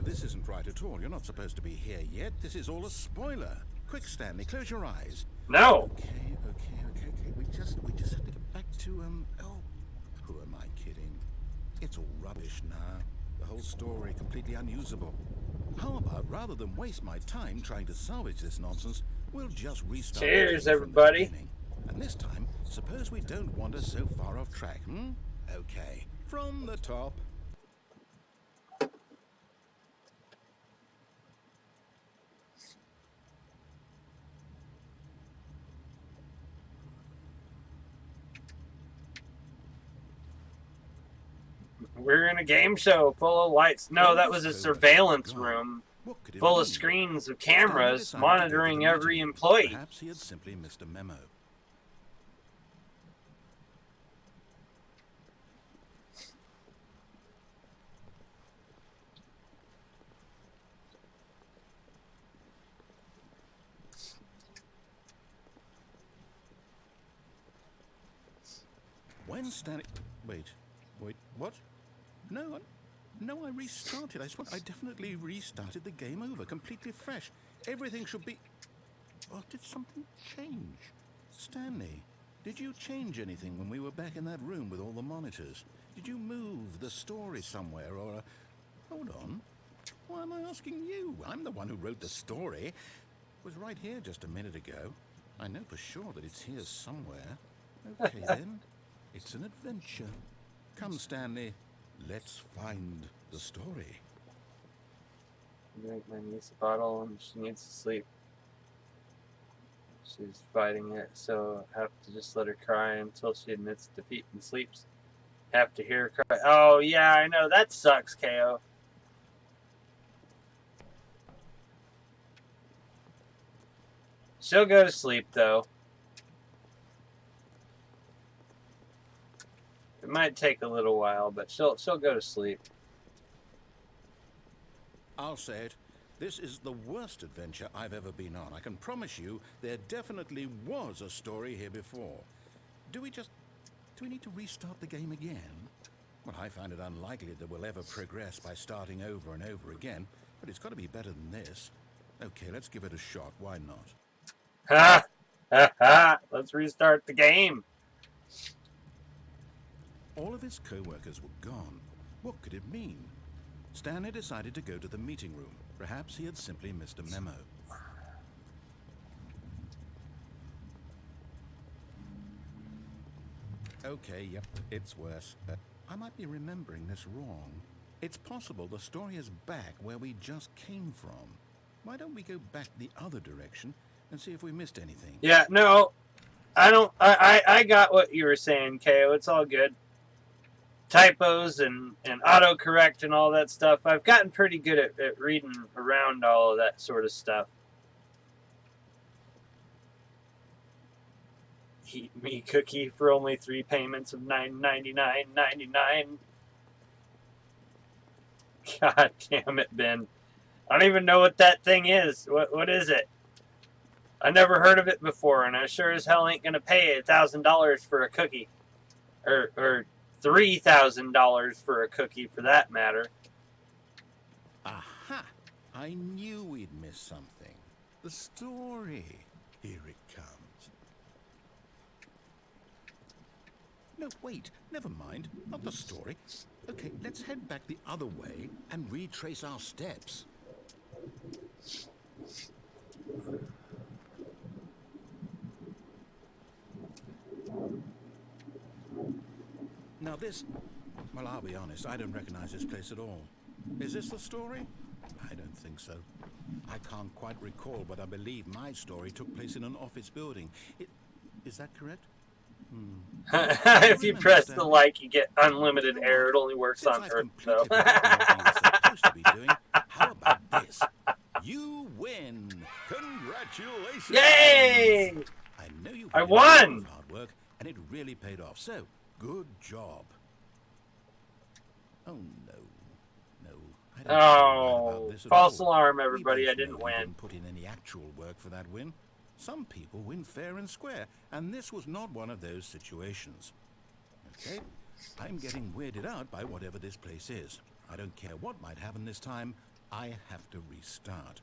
This isn't right at all. You're not supposed to be here yet. This is all a spoiler. Quick, Stanley, close your eyes. No. Okay. We just have to get back to, oh, who am I kidding? It's all rubbish now. The whole story completely unusable. How about, rather than waste my time trying to salvage this nonsense, we'll just restart. Cheers, everybody. And this time, suppose we don't wander so far off track, hmm? Okay, from the top. We're in a game show full of lights. No, that was a surveillance room full of screens of cameras monitoring every employee. Perhaps he had simply missed a memo. When Stanley... Wait, what? No, I restarted. I swear, I definitely restarted the game over, completely fresh. Everything should be... Oh, did something change? Stanley, did you change anything when we were back in that room with all the monitors? Did you move the story somewhere, or... Hold on. Why am I asking you? I'm the one who wrote the story. It was right here just a minute ago. I know for sure that it's here somewhere. Okay, then. It's an adventure. Come, Stanley. Let's find the story. Drink my niece a bottle and she needs to sleep. She's fighting it, so I have to just let her cry until she admits defeat and sleeps. Have to hear her cry. Oh, yeah, I know. That sucks, KO. She'll go to sleep, though. It might take a little while, but she'll go to sleep. I'll say it. This is the worst adventure I've ever been on. I can promise you there definitely was a story here before. Do we need to restart the game again? Well, I find it unlikely that we'll ever progress by starting over and over again, but it's got to be better than this. Okay, let's give it a shot. Why not? Ha! Ha ha! Let's restart the game. All of his co-workers were gone. What could it mean? Stanley decided to go to the meeting room. Perhaps he had simply missed a memo. Okay, yep, it's worse. I might be remembering this wrong. It's possible the story is back where we just came from. Why don't we go back the other direction and see if we missed anything? Yeah, no, I don't. I got what you were saying, KO. It's all good. Typos and autocorrect and all that stuff. I've gotten pretty good at reading around all of that sort of stuff. Eat me cookie for only 3 payments of $9.99.99. God damn it, Ben. I don't even know what that thing is. What is it? I never heard of it before, and I sure as hell ain't gonna pay $1,000 for a cookie. Or $3,000 for a cookie, for that matter. Aha! I knew we'd miss something. The story. Here it comes. No, wait. Never mind. Not the story. Okay, let's head back the other way and retrace our steps. Now this... Well, I'll be honest, I don't recognize this place at all. Is this the story? I don't think so. I can't quite recall, but I believe my story took place in an office building. Is that correct? If you press the like, you get unlimited air. It only works on Earth, though. Supposed to be doing. How about this? You win! Congratulations! Yay! I know you I won! Hard work, and it really paid off. So, good job. Oh no, I don't feel right about this at false all. alarm, everybody! We I both didn't know you win. didn't put in any actual work for that win. Some people win fair and square, and this was not one of those situations. okay? I'm getting weirded out by whatever this place is. I don't care what might happen this time. I have to restart.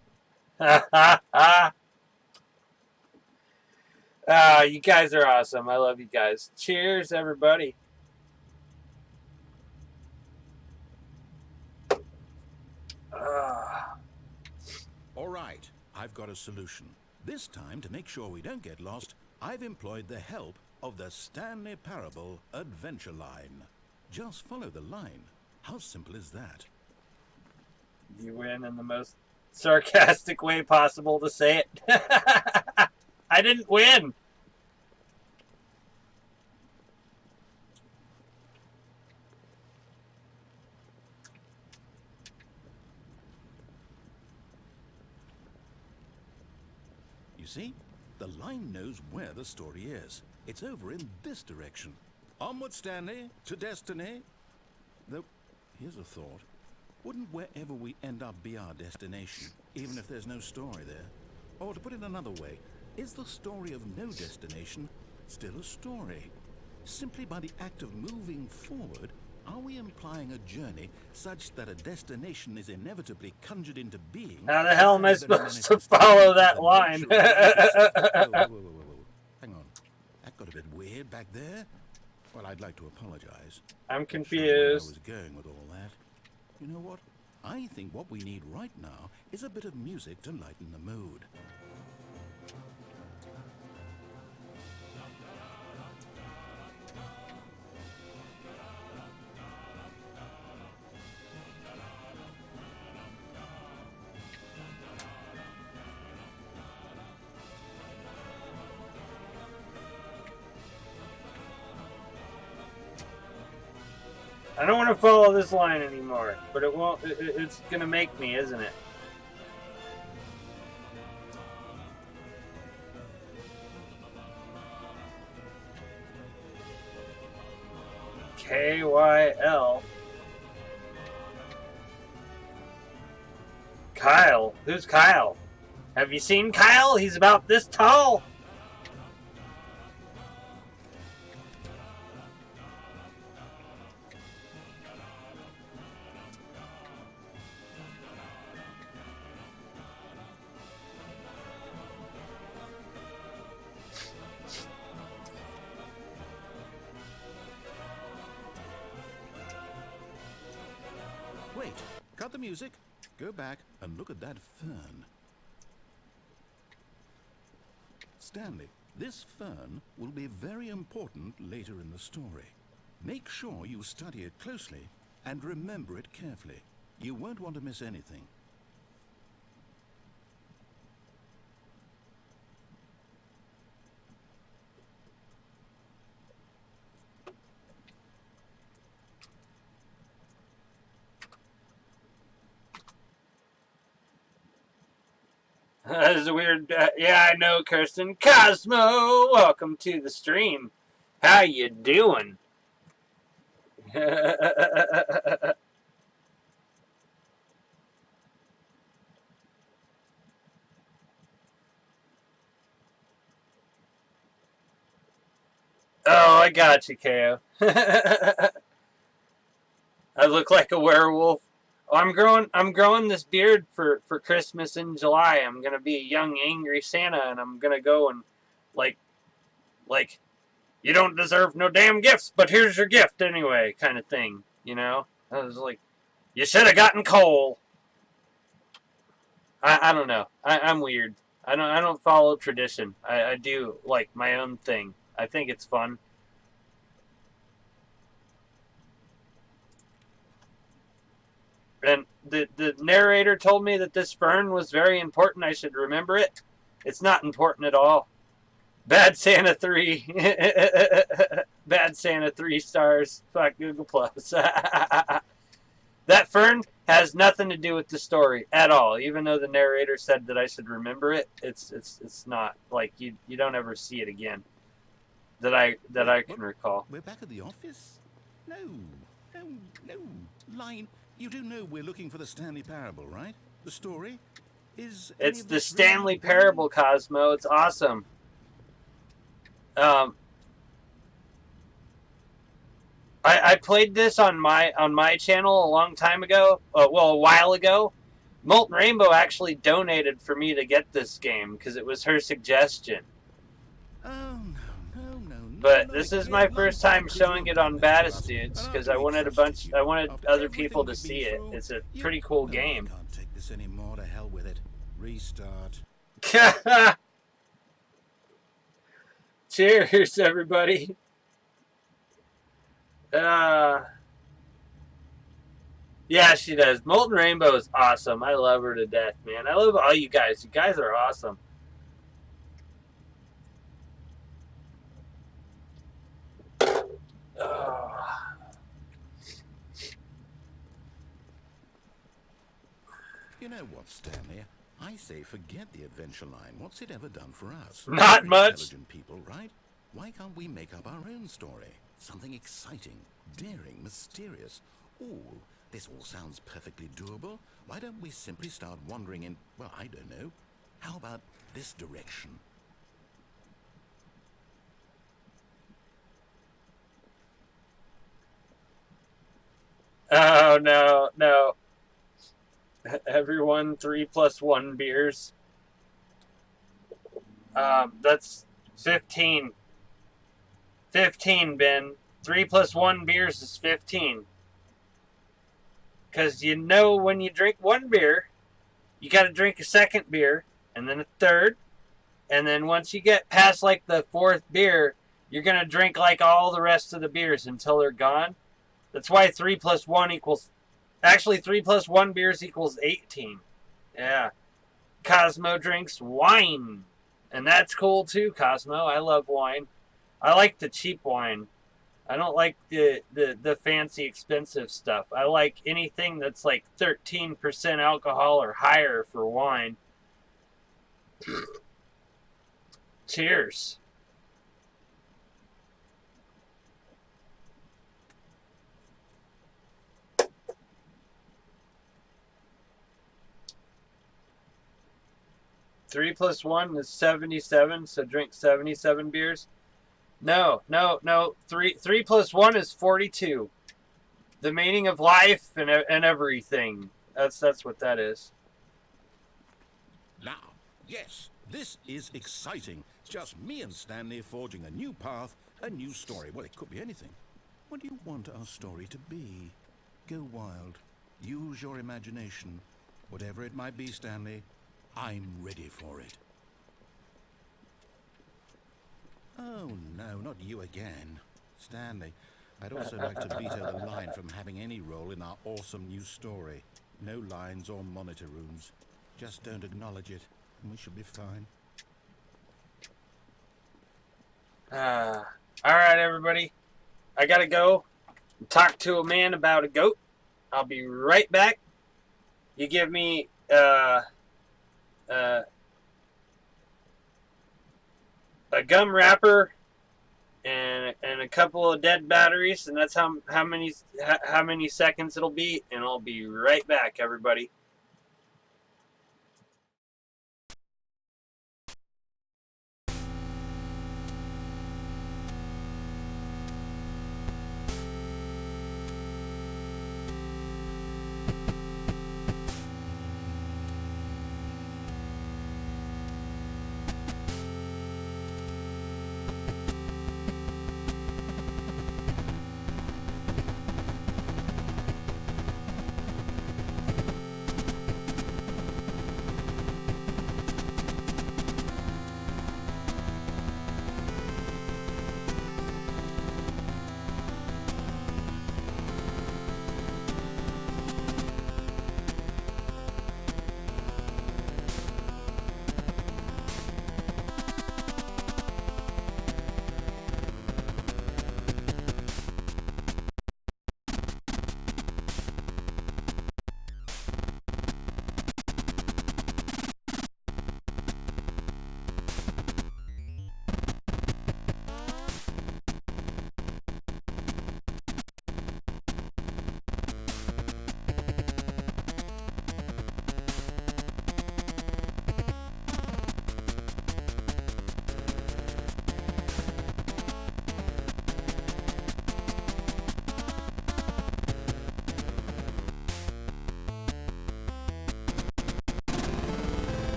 You guys are awesome. I love you guys. Cheers, everybody. All right, I've got a solution. This time, to make sure we don't get lost, I've employed the help of the Stanley Parable Adventure Line. Just follow the line. How simple is that? You win in the most sarcastic way possible to say it. I didn't win. You see, the line knows where the story is. It's over in this direction. Onward, Stanley, to destiny. Though, here's a thought. Wouldn't wherever we end up be our destination, even if there's no story there? Or to put it another way, is the story of no destination still a story? Simply by the act of moving forward, are we implying a journey such that a destination is inevitably conjured into being? How the hell am I supposed to follow that line? Whoa. Hang on. That got a bit weird back there. Well, I'd like to apologize. I'm Not sure where I confused. was going with all that. You know what? I think what we need right now is a bit of music to lighten the mood. I don't want to follow this line anymore, but it won't. It's gonna make me, isn't it? KYL. Kyle. Who's Kyle? Have you seen Kyle? He's about this tall. Wait, cut the music, go back and look at that fern. Stanley, this fern will be very important later in the story. Make sure you study it closely and remember it carefully. You won't want to miss anything. That is a weird. Yeah, I know, Kirsten. Cosmo, welcome to the stream. How you doing? Oh, I got you, KO. I look like a werewolf. Oh, I'm growing this beard for Christmas in July. I'm gonna be a young angry Santa, and I'm gonna go and like you don't deserve no damn gifts, but here's your gift anyway, kind of thing. You know, I was like, you should have gotten coal. I don't know. I'm weird. I don't follow tradition. I do like my own thing. I think it's fun. And the narrator told me that this fern was very important. I should remember it. It's not important at all. Bad Santa 3. Bad Santa 3 stars. Fuck Google Plus. That fern has nothing to do with the story at all. Even though the narrator said that I should remember it, it's not. Like you don't ever see it again. That I can recall. We're back at the office? No. Line, you do know we're looking for the Stanley Parable, right? The story? It's the Stanley Parable, Cosmo. It's awesome. I played this on my channel a long time ago. Well, a while ago. Molten Rainbow actually donated for me to get this game because it was her suggestion. Oh, no. But this is my first time showing it on Baddest Dudes because I wanted other people to see it. It's a pretty cool game. I can't take this anymore. To hell with it. Restart. Cheers, everybody. Yeah, she does. Molten Rainbow is awesome. I love her to death, man. I love all you guys. You guys are awesome. You know what, Stanley? I say forget the adventure line. What's it ever done for us? Not We're much. Intelligent people, right? Why can't we make up our own story? Something exciting, daring, mysterious. Ooh, this all sounds perfectly doable. Why don't we simply start wandering in, well, I don't know. How about this direction? Oh, no. Everyone 3+1 beers. That's 15. 15, Ben. 3+1 beers is 15. Because you know when you drink one beer, you got to drink a second beer, and then a third. And then once you get past like the fourth beer, you're going to drink like all the rest of the beers until they're gone. That's why 3+1 equals... Actually, 3+1 beers equals 18. Yeah. Cosmo drinks wine. And that's cool too, Cosmo. I love wine. I like the cheap wine. I don't like the fancy expensive stuff. I like anything that's like 13% alcohol or higher for wine. Cheers. Three plus one is 77, so drink 77 beers. No. 3+1 is 42. The meaning of life and everything. That's what that is. Now, yes, this is exciting. It's just me and Stanley forging a new path, a new story. Well, it could be anything. What do you want our story to be? Go wild. Use your imagination. Whatever it might be, Stanley, I'm ready for it. Oh, no, not you again. Stanley, I'd also like to veto the line from having any role in our awesome new story. No lines or monitor rooms. Just don't acknowledge it, and we should be fine. All right, everybody. I gotta go talk to a man about a goat. I'll be right back. You give me a gum wrapper and a couple of dead batteries, and that's how many seconds it'll be, and I'll be right back, everybody.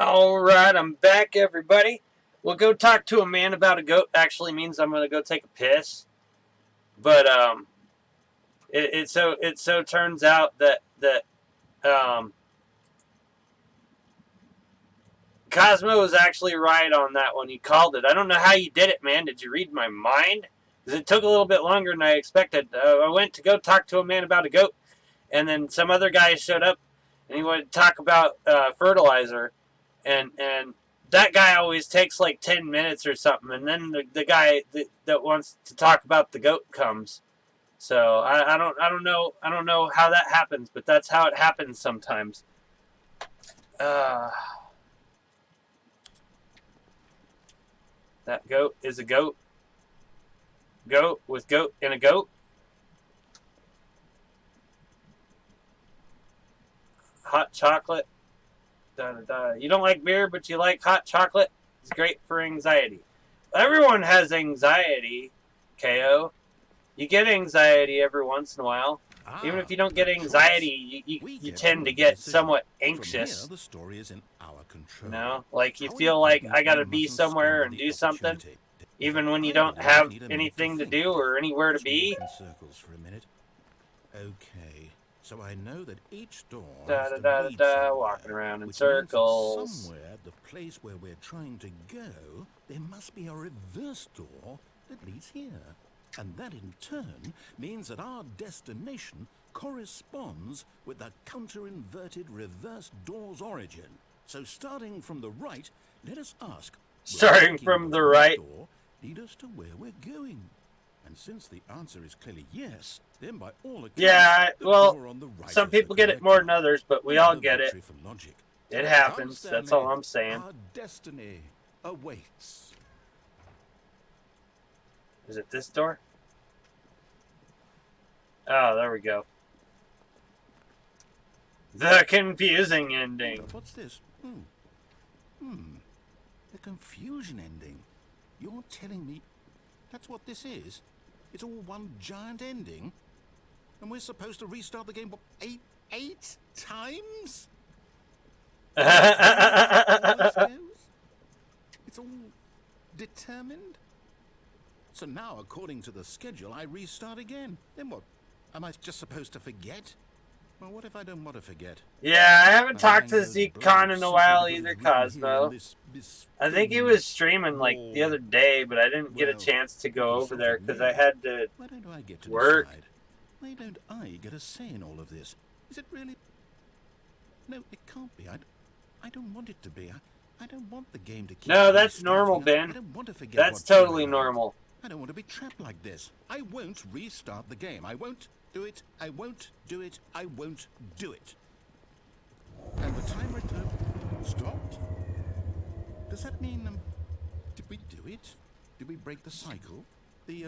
Alright, I'm back, everybody. We'll go talk to a man about a goat actually means I'm going to go take a piss. But, it so turns out that Cosmo was actually right on that one. He called it. I don't know how you did it, man. Did you read my mind? Because it took a little bit longer than I expected. I went to go talk to a man about a goat, and then some other guy showed up, and he wanted to talk about fertilizer, and that guy always takes like 10 minutes or something, and then the guy that wants to talk about the goat comes. So I don't know how that happens, but that's how it happens sometimes. That goat is a goat. Goat with goat and a goat. Hot chocolate. Da, da, da. You don't like beer, but you like hot chocolate? It's great for anxiety. Everyone has anxiety, KO. You get anxiety every once in a while. Even if you don't get anxiety, you tend to get somewhat anxious. The story is in our control. You know? Like you feel like I gotta be somewhere and do something. Even when you don't have anything to do or anywhere to be. Circles for a minute. Okay. So I know that each door walking around in circles. Somewhere, the place where we're trying to go, there must be a reverse door that leads here. And that in turn means that our destination corresponds with the counter-inverted reverse door's origin. So starting from the right, let us ask... Starting from the right? Door lead us to where we're going. And since the answer is clearly yes, then by all accounts... Yeah, well, right some people get it more than others, but we all get it. It happens, that's all I'm saying. Our destiny awaits. Is it this door? Oh, there we go. The confusing ending. What's this? The confusion ending. You're telling me that's what this is? It's all one giant ending? And we're supposed to restart the game, what, eight times? It's all determined? So now, according to the schedule, I restart again. Then what? Am I just supposed to forget? Well, what if I don't want to forget? Yeah, I haven't talked to Zeke Khan in a while either, Cosmo. I think he was streaming like the other day, but I didn't get a chance to go over there because I had to work. Why don't I get a say in all of this? Is it really? No, it can't be. I don't want it to be. I don't want the game to keep... No, that's normal, Ben. I don't want to forget. That's totally normal. I don't want to be trapped like this. I won't restart the game. I won't do it. I won't do it. I won't do it. And the timer stopped? Does that mean, did we do it? Did we break the cycle? The,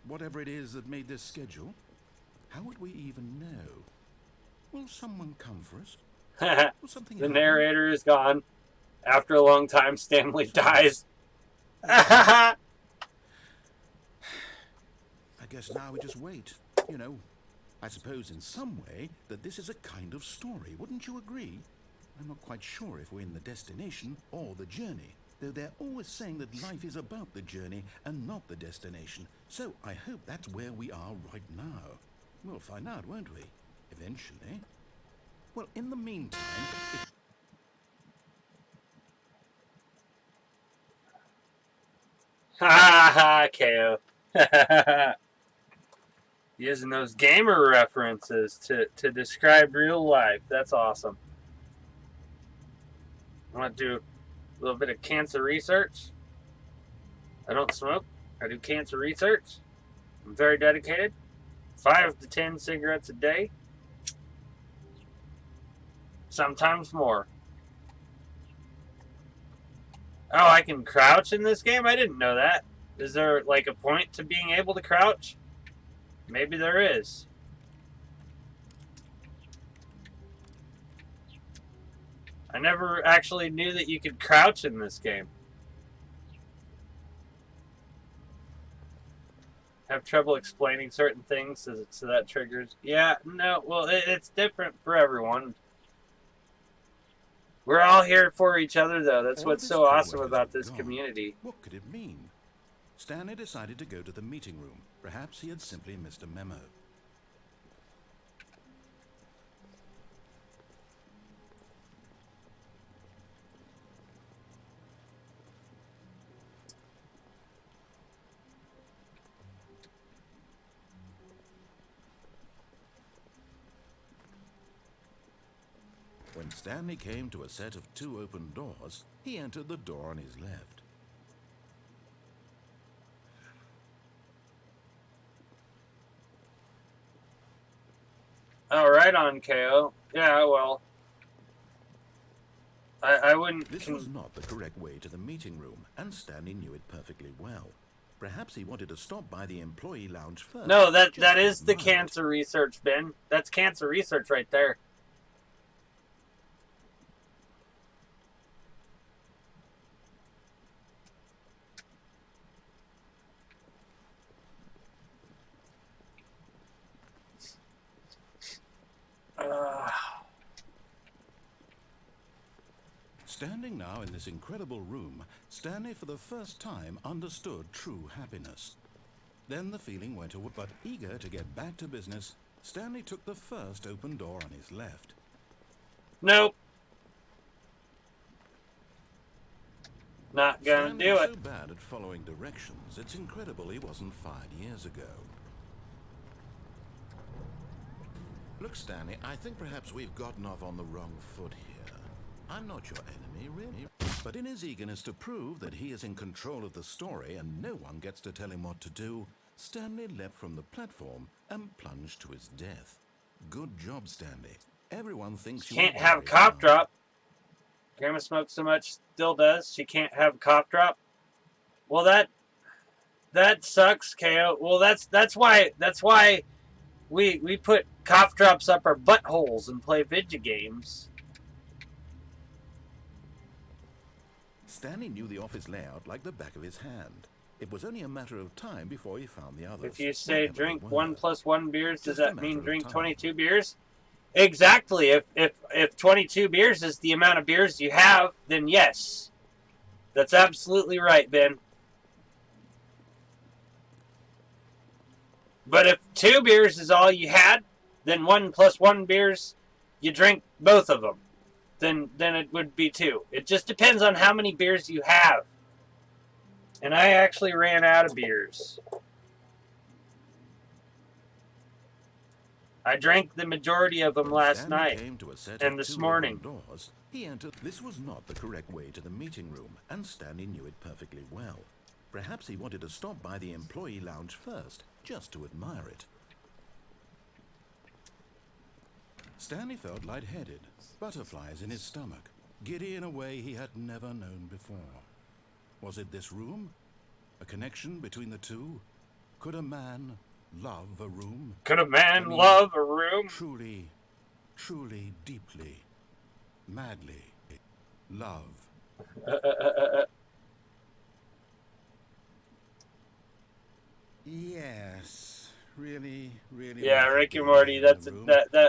whatever it is that made this schedule? How would we even know? Will someone come for us? Will something The happen? narrator is gone. After a long time, Stanley dies. I guess now we just wait. You know, I suppose in some way that this is a kind of story. Wouldn't you agree? I'm not quite sure if we're in the destination or the journey, though they're always saying that life is about the journey and not the destination. So I hope that's where we are right now. We'll find out, won't we? Eventually. Well, in the meantime... Ha ha, KO. Using those gamer references to describe real life. That's awesome. I want to do a little bit of cancer research. I don't smoke. I do cancer research. I'm very dedicated. 5 to 10 cigarettes a day. Sometimes more. Oh, I can crouch in this game? I didn't know that. Is there like a point to being able to crouch? Maybe there is. I never actually knew that you could crouch in this game. Have trouble explaining certain things, so that triggers... Yeah, no, well, it's different for everyone. We're all here for each other, though. That's All what's his so awesome co-workers about were this gone. community. What could it mean? Stanley decided to go to the meeting room. Perhaps he had simply missed a memo. When Stanley came to a set of 2 open doors, he entered the door on his left. Oh, right on, KO. Yeah, well, I wouldn't... This was not the correct way to the meeting room, and Stanley knew it perfectly well. Perhaps he wanted to stop by the employee lounge first. No, that is the cancer research, Ben. That's cancer research right there. Standing now in this incredible room, Stanley for the first time understood true happiness. Then the feeling went away, but eager to get back to business, Stanley took the first open door on his left. Nope. Not gonna Stanley do was it. so bad at following directions, it's incredible he wasn't fired years ago. Look, Stanley, I think perhaps we've gotten off on the wrong foot here. I'm not your enemy, really. But in his eagerness to prove that he is in control of the story and no one gets to tell him what to do, Stanley leapt from the platform and plunged to his death. Good job, Stanley. Everyone thinks you Can't were have a very cough smart. drop. Grandma smokes so much, still does. She can't have a cough drop. Well, that sucks, KO. Well, that's why we put cough drops up our buttholes and play video games. Stanley knew the office layout like the back of his hand. It was only a matter of time before he found the others. If you say wherever they drink were. 1 + 1 beers, does Just a that matter mean of drink time. 22 beers? Exactly. If 22 beers is the amount of beers you have, then yes. That's absolutely right, Ben. But if 2 beers is all you had, then 1 + 1 beers, you drink both of them. Then it would be 2. It just depends on how many beers you have. And I actually ran out of beers. I drank the majority of them When last Stanley night came to a set and of this 2 morning. open doors, he entered. This was not the correct way to the meeting room, and Stanley knew it perfectly well. Perhaps he wanted to stop by the employee lounge first, just to admire it. Stanley felt lightheaded, butterflies in his stomach, giddy in a way he had never known before. Was it this room? A connection between the two? Could a man love a room? Could a man I mean, love a room? Truly, truly, deeply, madly love. Yes, really, really. Yeah, worth it Rick and being Morty. in the That's room.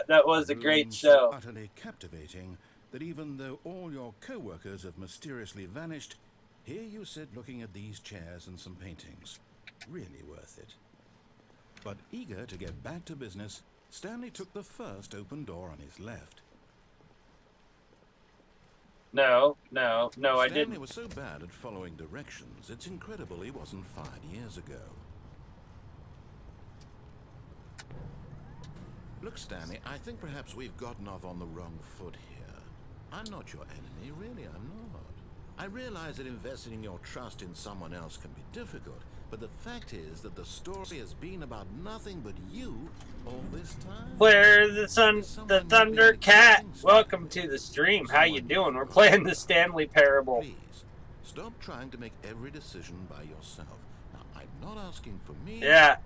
that was a room great so show. utterly captivating that even though all your co-workers have mysteriously vanished, here you sit looking at these chairs and some paintings. Really worth it. But eager to get back to business, Stanley took the first open door on his left. No, I Stanley didn't. was so bad at following directions, it's incredible he wasn't fired years ago. Look, Stanley, I think perhaps we've gotten off on the wrong foot here. I'm not your enemy, really, I'm not. I realize that investing your trust in someone else can be difficult, but the fact is that the story has been about nothing but you all this time. Flare the sun, the Thunder Cat. Welcome to the stream. How you doing? We're playing the Stanley Parable. Please, stop trying to make every decision by yourself. Now, I'm not asking for me. Yeah,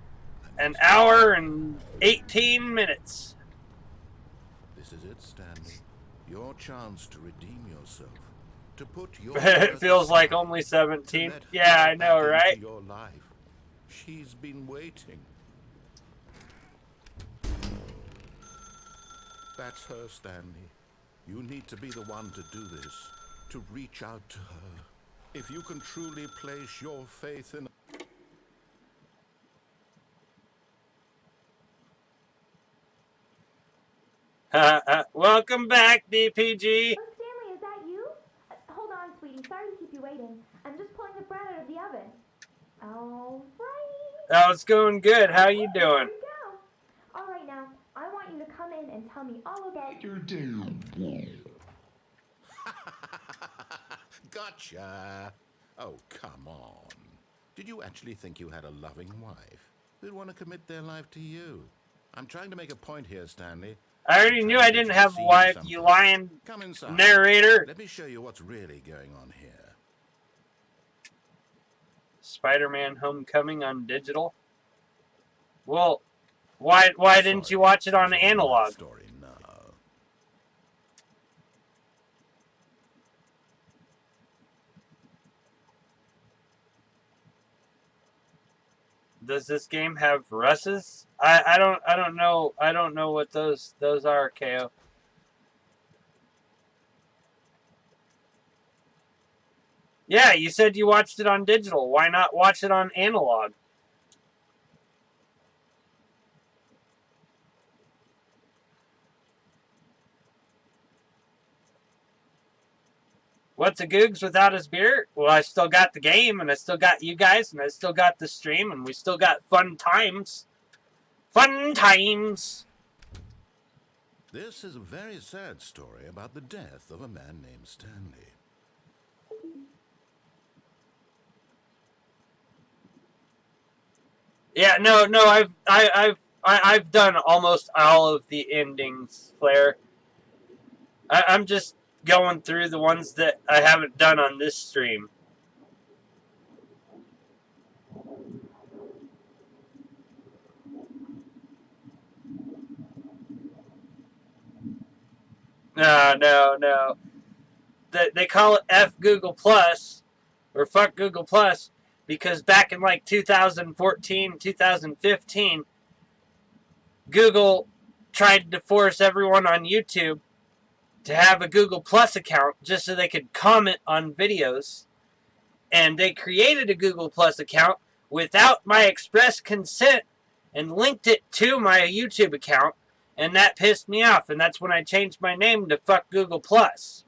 an hour and 18 minutes. This is it, Stanley. Your chance to redeem yourself. To put your It feels like only 17. Yeah, I know, right? Your life. She's been waiting. That's her, Stanley. You need to be the one to do this, to reach out to her. If you can truly place your faith in... Welcome back, DPG. Oh, Stanley, is that you? Hold on, sweetie. Sorry to keep you waiting. I'm just pulling the bread out of the oven. All right. Oh, it's going good. How you doing? Here we go. All right, now, I want you to come in and tell me all about your day. Gotcha. Oh, come on. Did you actually think you had a loving wife who'd want to commit their life to you? I'm trying to make a point here, Stanley. I already knew I didn't have a wife, you lying Come inside. narrator. Let me show you what's really going on here. Spider-Man Homecoming on digital? Well, why didn't you watch it on analog? Story now. Does this game have Russes? I don't know what those are, KO. Yeah, you said you watched it on digital. Why not watch it on analog? What's a Googs without his beer? Well, I still got the game, and I still got you guys, and I still got the stream, and we still got fun times. Fun times! This is a very sad story about the death of a man named Stanley. Yeah, no, I've done almost all of the endings, Flair. I'm just going through the ones that I haven't done on this stream. No. They call it F Google Plus, or fuck Google Plus, because back in like 2014, 2015, Google tried to force everyone on YouTube to have a Google Plus account just so they could comment on videos. And they created a Google Plus account without my express consent and linked it to my YouTube account. And that pissed me off. And that's when I changed my name to fuck Google Plus.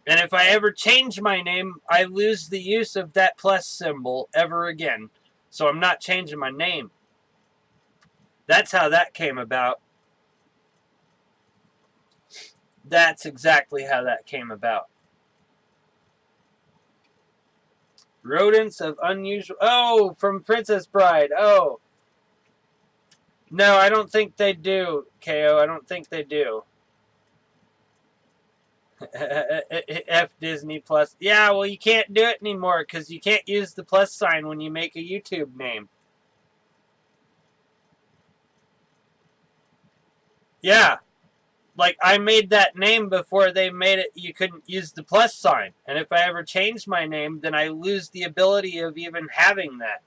And if I ever change my name, I lose the use of that plus symbol ever again. So I'm not changing my name. That's how that came about. That's exactly how that came about. Rodents of unusual... Oh, from Princess Bride. Oh. No, I don't think they do, KO. I don't think they do. F Disney Plus. Yeah, well, you can't do it anymore because you can't use the plus sign when you make a YouTube name. Yeah. Like, I made that name before they made it, you couldn't use the plus sign. And if I ever change my name, then I lose the ability of even having that.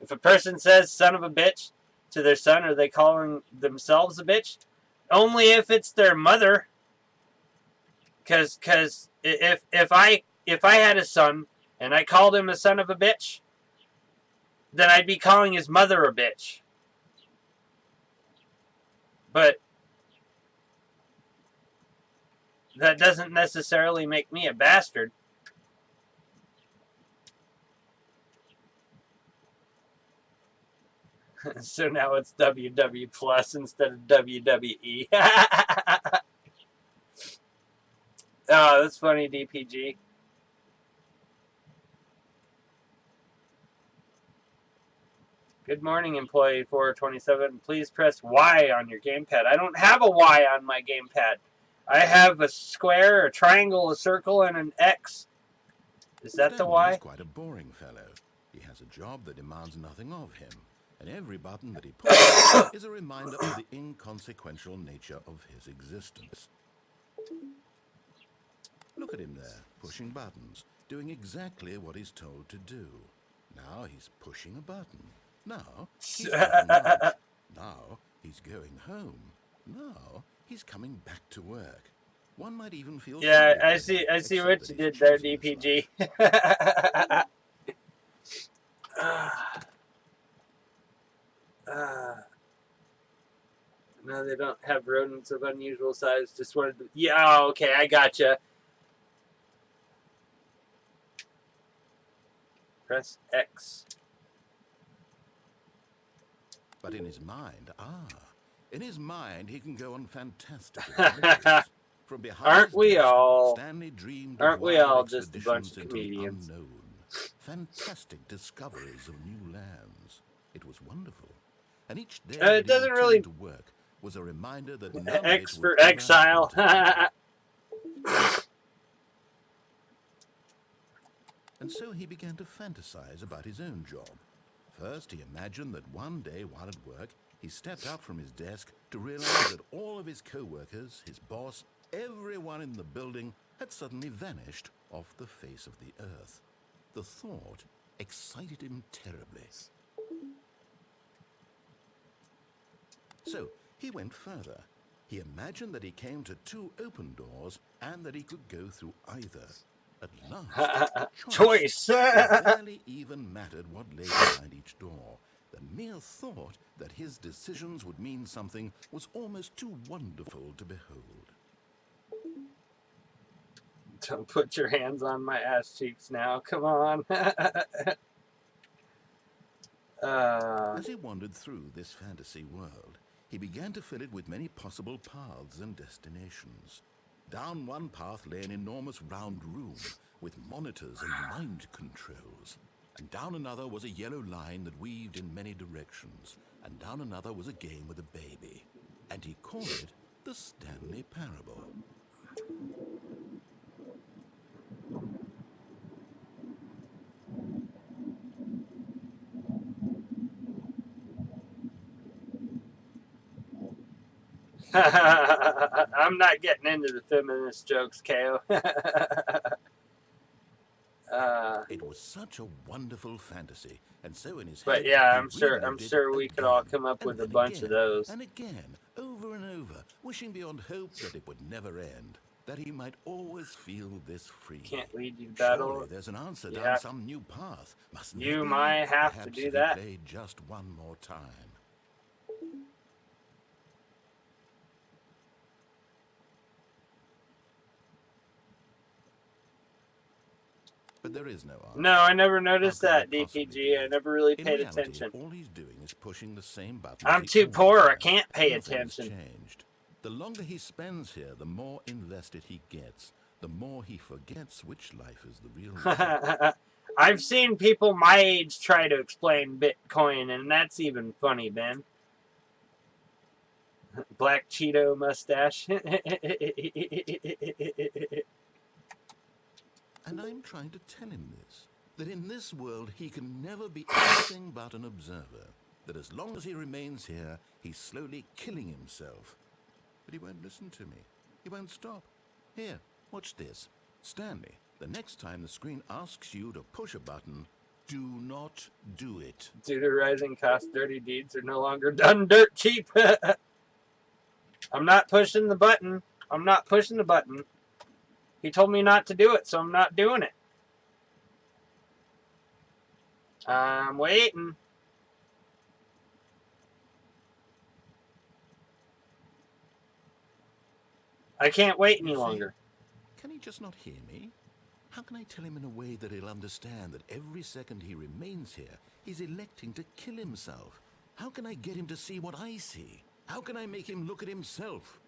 If a person says son of a bitch to their son, are they calling themselves a bitch? Only if it's their mother. Because if I had a son and I called him a son of a bitch, then I'd be calling his mother a bitch. But that doesn't necessarily make me a bastard. So now it's WW Plus instead of WWE. Oh, that's funny, DPG. Good morning, employee 427. Please press Y on your gamepad. I don't have a Y on my gamepad. I have a square, a triangle, a circle, and an X. Is that the Y? He's quite a boring fellow. He has a job that demands nothing of him, and every button that he pushes is a reminder of the inconsequential nature of his existence. Look at him there, pushing buttons, doing exactly what he's told to do. Now he's pushing a button. Now he's having lunch. Now he's going home. Now he's coming back to work. One might even feel Yeah, sorry I for see. him, I see except what that you he's did there, choosing his DPG. No, they don't have rodents of unusual size. Just wanted to. Yeah, okay, I gotcha. Press X. But in his mind, he can go on fantastic adventures. From behind Aren't his we desk, all? Stanley dreamed Aren't of we wild all just a bunch expeditions of into the comedians? unknown, fantastic discoveries of new lands. It was wonderful, and each day that It he doesn't returned really. to work was a reminder that none of X it for would ever exile. happen to him. And so he began to fantasize about his own job. First, he imagined that one day while at work, he stepped up from his desk to realize that all of his co-workers, his boss, everyone in the building had suddenly vanished off the face of the earth. The thought excited him terribly. So he went further. He imagined that he came to 2 open doors and that he could go through either. At last, Choice. It barely even mattered what lay behind each door. The mere thought that his decisions would mean something was almost too wonderful to behold. Don't put your hands on my ass cheeks now. Come on. As he wandered through this fantasy world, he began to fill it with many possible paths and destinations. Down one path lay an enormous round room with monitors and mind controls. And down another was a yellow line that weaved in many directions. And down another was a game with a baby. And he called it the Stanley Parable. I'm not getting into the feminist jokes, KO. It was such a wonderful fantasy, and so in his But head, yeah, he I'm sure we again, could all come up with a bunch of those. And again, over and over, wishing beyond hope that it would never end, that he might always feel this free. Can't lead you to battle. Surely there's an answer down some new path. Mustn't you there be? might have Perhaps to do if that. he played just one more time. But there is no answer. No, I never noticed that, DPG. I never really paid attention. All he's doing is pushing the same button. I'm too poor. I can't pay attention. Changed. The longer he spends here, the more invested he gets. The more he forgets which life is the real life. I've seen people my age try to explain Bitcoin, and that's even funny, Ben. Black Cheeto mustache. And I'm trying to tell him this, that in this world he can never be anything but an observer, that as long as he remains here, he's slowly killing himself. But he won't listen to me. He won't stop. Here, watch this. Stanley, the next time the screen asks you to push a button, do not do it. Due to rising costs, dirty deeds are no longer done dirt cheap. I'm not pushing the button. I'm not pushing the button. He told me not to do it, so I'm not doing it. I'm waiting. I can't wait any longer. Can he just not hear me? How can I tell him in a way that he'll understand that every second he remains here, he's electing to kill himself? How can I get him to see what I see? How can I make him look at himself?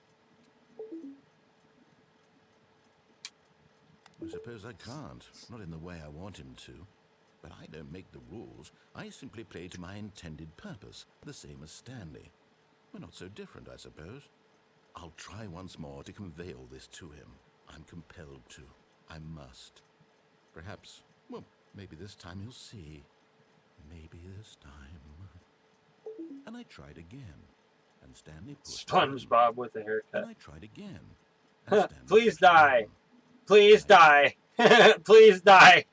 I suppose I can't, not in the way I want him to. But I don't make the rules. I simply play to my intended purpose, the same as Stanley. We're not so different, I suppose. I'll try once more to convey all this to him. I'm compelled to. I must. Perhaps, well, maybe this time he'll see. Maybe this time. And I tried again. And Stanley pushed SpongeBob with a haircut. And I tried again. Please die. Please die. Please die.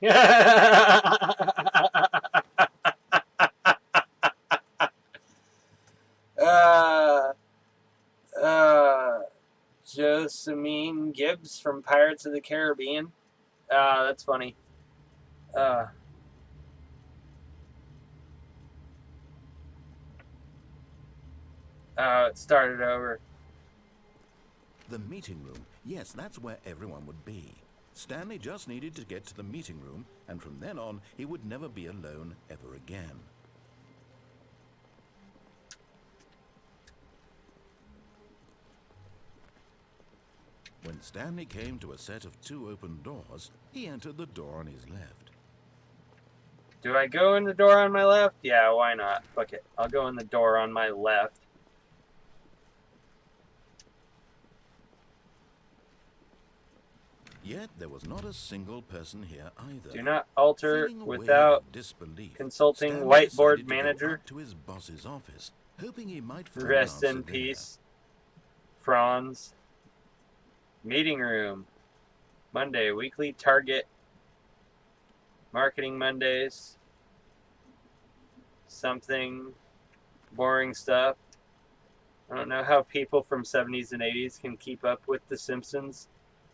Sameen Gibbs from Pirates of the Caribbean. That's funny. It started over. The meeting room. Yes, that's where everyone would be. Stanley just needed to get to the meeting room, and from then on, he would never be alone ever again. When Stanley came to a set of 2 open doors, he entered the door on his left. Do I go in the door on my left? Yeah, why not? Fuck it. I'll go in the door on my left. Yet there was not a single person here either. Do not alter Feeling a wave without of disbelief, consulting Stanley whiteboard decided to go manager. up to his boss's office, hoping he might find an Rest answer in there. peace, Franz. Meeting room. Monday, weekly target. Marketing Mondays. Something. Boring stuff. I don't know how people from 70s and 80s can keep up with The Simpsons,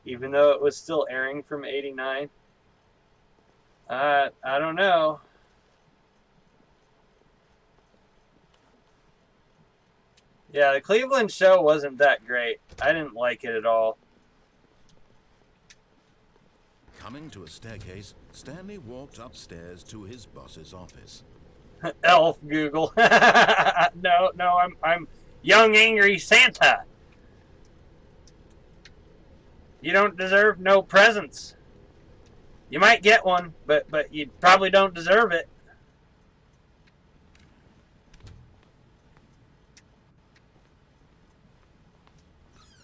even though it was still airing from 89. I don't know. Yeah, the Cleveland show wasn't that great. I didn't like it at all. Coming to a staircase, Stanley walked upstairs to his boss's office. Elf Google. No, I'm young angry Santa. You don't deserve no presents. You might get one, but you probably don't deserve it.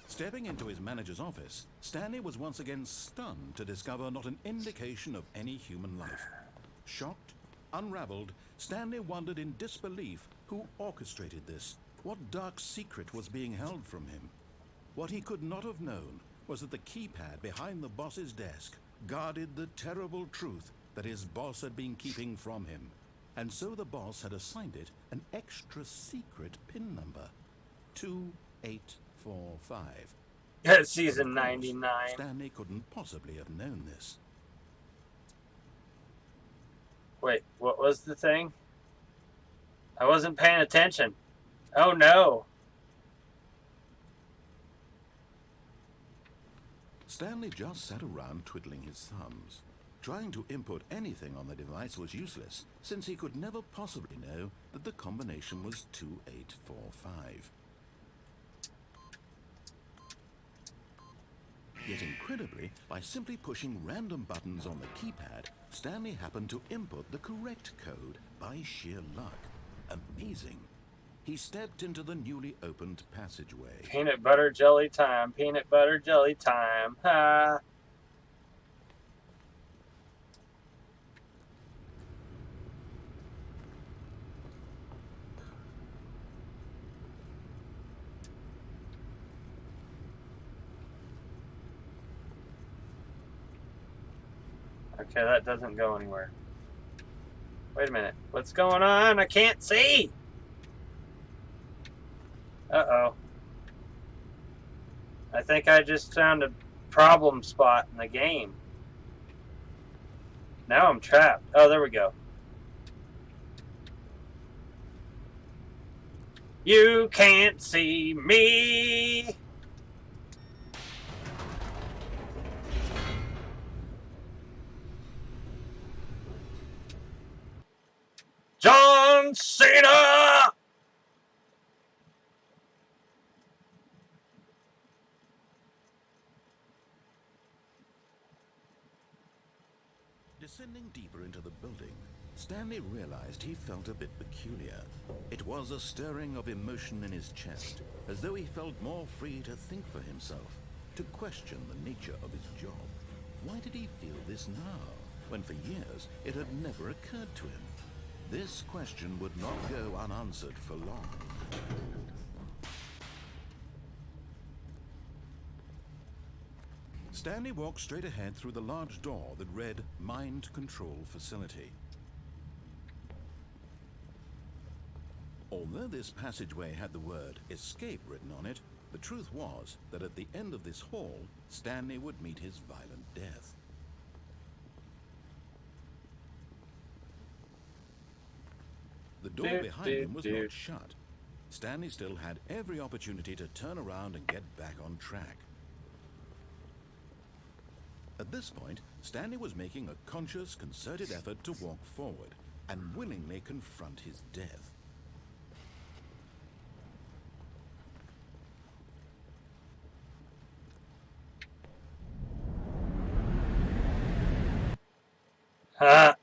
Stepping into his manager's office, Stanley was once again stunned to discover not an indication of any human life. Shocked, unraveled, Stanley wondered in disbelief who orchestrated this, what dark secret was being held from him. What he could not have known was that the keypad behind the boss's desk guarded the terrible truth that his boss had been keeping from him. And so the boss had assigned it an extra secret PIN number, 2845. Season Of course, 99. Stanley couldn't possibly have known this. Wait, what was the thing? I wasn't paying attention. Oh no. Stanley just sat around twiddling his thumbs. Trying to input anything on the device was useless, since he could never possibly know that the combination was 2845. Yet incredibly, by simply pushing random buttons on the keypad, Stanley happened to input the correct code by sheer luck. Amazing. He stepped into the newly opened passageway. Peanut butter jelly time. Peanut butter jelly time. Ha. Okay, that doesn't go anywhere. Wait a minute. What's going on? I can't see. Uh-oh. I think I just found a problem spot in the game. Now I'm trapped. Oh, there we go. You can't see me. John Cena! Descending deeper into the building, Stanley realized he felt a bit peculiar. It was a stirring of emotion in his chest, as though he felt more free to think for himself, to question the nature of his job. Why did he feel this now, when for years it had never occurred to him? This question would not go unanswered for long. Stanley walked straight ahead through the large door that read Mind Control Facility. Although this passageway had the word escape written on it, The truth was that at the end of this hall, Stanley would meet his violent death. The door behind him was not shut. Stanley still had every opportunity to turn around and get back on track. At this point, Stanley was making a conscious, concerted effort to walk forward and willingly confront his death. Huh.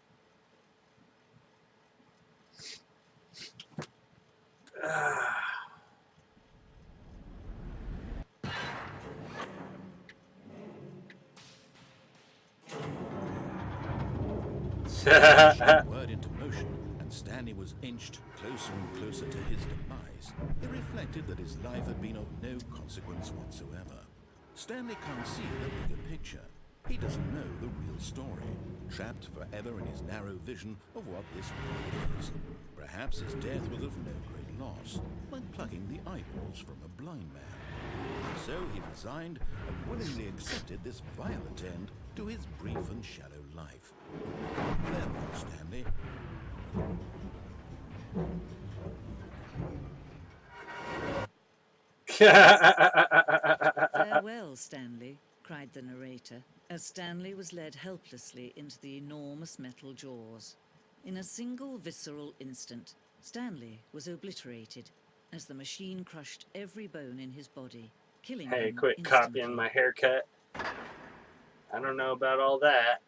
Word into motion, and Stanley was inched closer and closer to his demise. He reflected that his life had been of no consequence whatsoever. Stanley can't see the bigger picture. He doesn't know the real story, trapped forever in his narrow vision of what this world is. Perhaps his death was of no great loss, like plucking the eyeballs from a blind man. So he resigned and willingly accepted this violent end to his brief and shallow life. Farewell, Stanley. Farewell, Stanley, cried the narrator, as Stanley was led helplessly into the enormous metal jaws. In a single visceral instant, Stanley was obliterated as the machine crushed every bone in his body, killing Hey, him quit instantly. copying my haircut. I don't know about all that.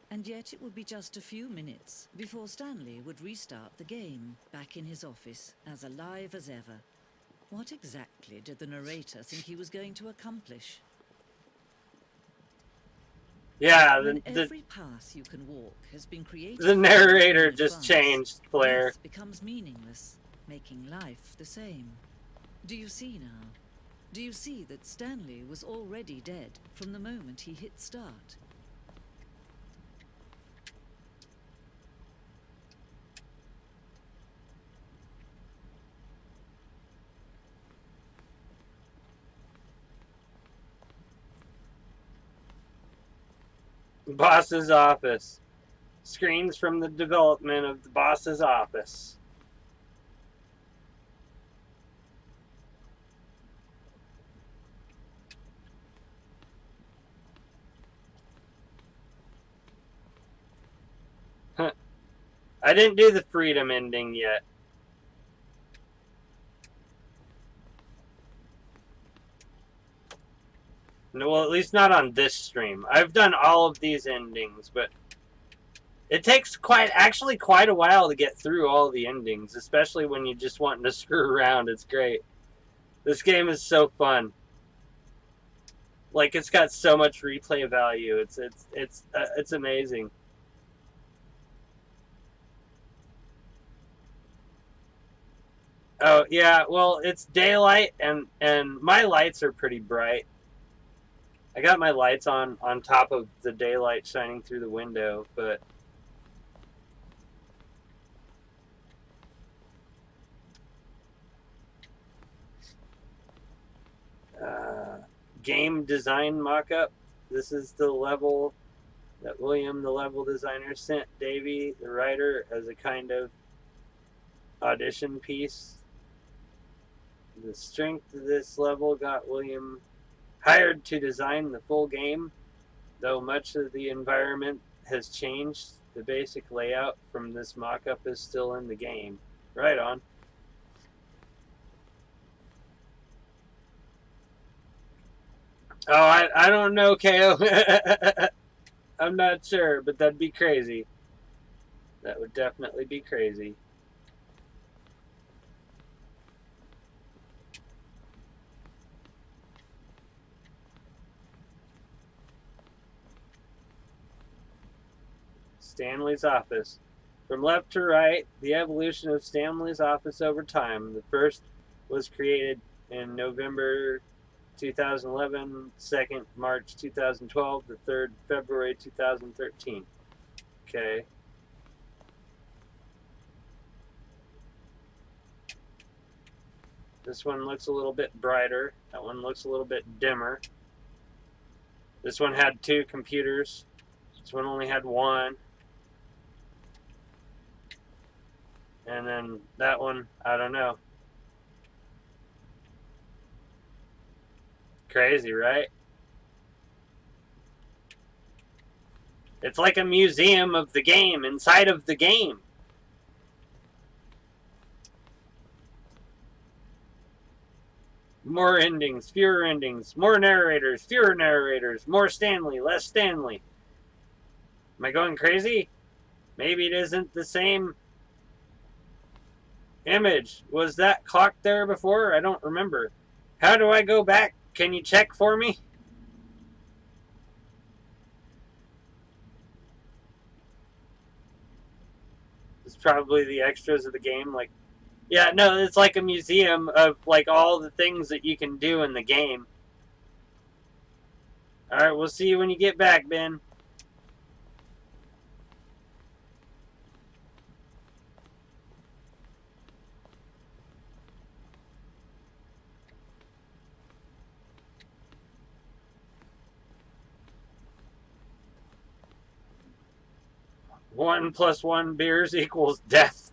And yet it would be just a few minutes before Stanley would restart the game, back in his office, as alive as ever. What exactly did the narrator think he was going to accomplish? Yeah, When every path you can walk has been created. the narrator in just advance, changed, Blair. death becomes meaningless, making life the same. Do you see now? Do you see that Stanley was already dead from the moment he hit start? Boss's office. Screens from the development of the boss's office. Huh. I didn't do the freedom ending yet. No, well, at least not on this stream. I've done all of these endings, but it takes actually quite a while to get through all the endings, especially when you're just wanting to screw around. It's great. This game is so fun. Like, it's got so much replay value. It's amazing. Oh yeah, well, it's daylight and my lights are pretty bright. I got my lights on top of the daylight shining through the window, but game design mock-up. This is the level that William, the level designer, sent Davey, the writer, as a kind of audition piece. The strength of this level got William hired to design the full game. Though much of the environment has changed, the basic layout from this mock-up is still in the game. Right on. Oh, I don't know, KO. I'm not sure, but that'd be crazy. That would definitely be crazy. Stanley's office. From left to right, the evolution of Stanley's office over time. The first was created in November 2011, second March 2012, the third February 2013. Okay. This one looks a little bit brighter. That one looks a little bit dimmer. This one had 2 computers. This one only had 1. And then that one, I don't know. Crazy, right? It's like a museum of the game inside of the game. More endings, fewer endings, more narrators, fewer narrators, more Stanley, less Stanley. Am I going crazy? Maybe it isn't the same image. Was that clock there before? I don't remember. How do I go back? Can you check for me? It's probably the extras of the game. Like, yeah, no, it's like a museum of like all the things that you can do in the game. All right, we'll see you when you get back, Ben. One plus one beers equals death.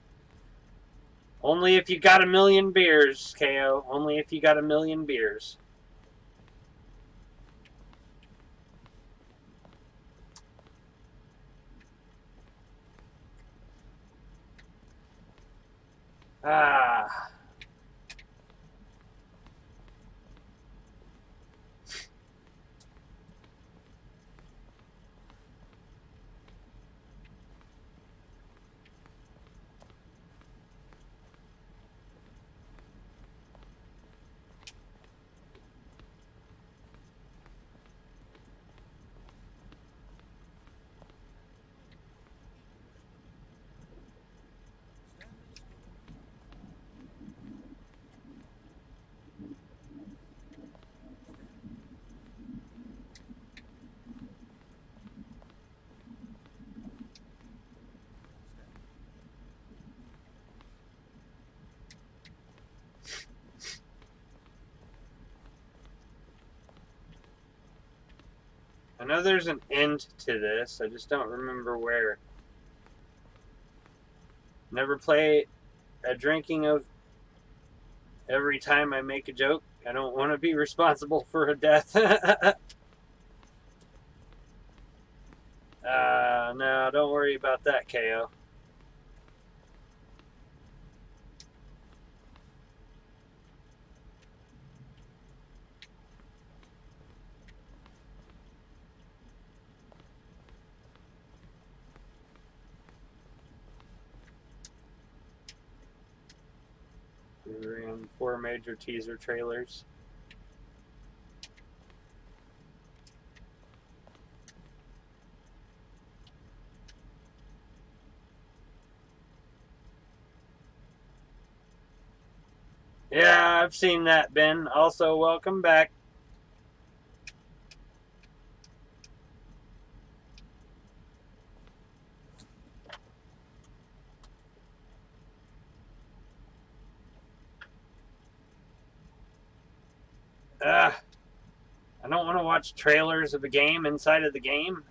Only if you got 1,000,000 beers, KO. Only if you got 1,000,000 beers. Ah. I know there's an end to this. I just don't remember where. Never play a drinking of every time I make a joke. I don't want to be responsible for a death. No, don't worry about that, KO. We ran 4 major teaser trailers. Yeah, I've seen that, Ben. Also, welcome back. I don't want to watch trailers of a game inside of the game.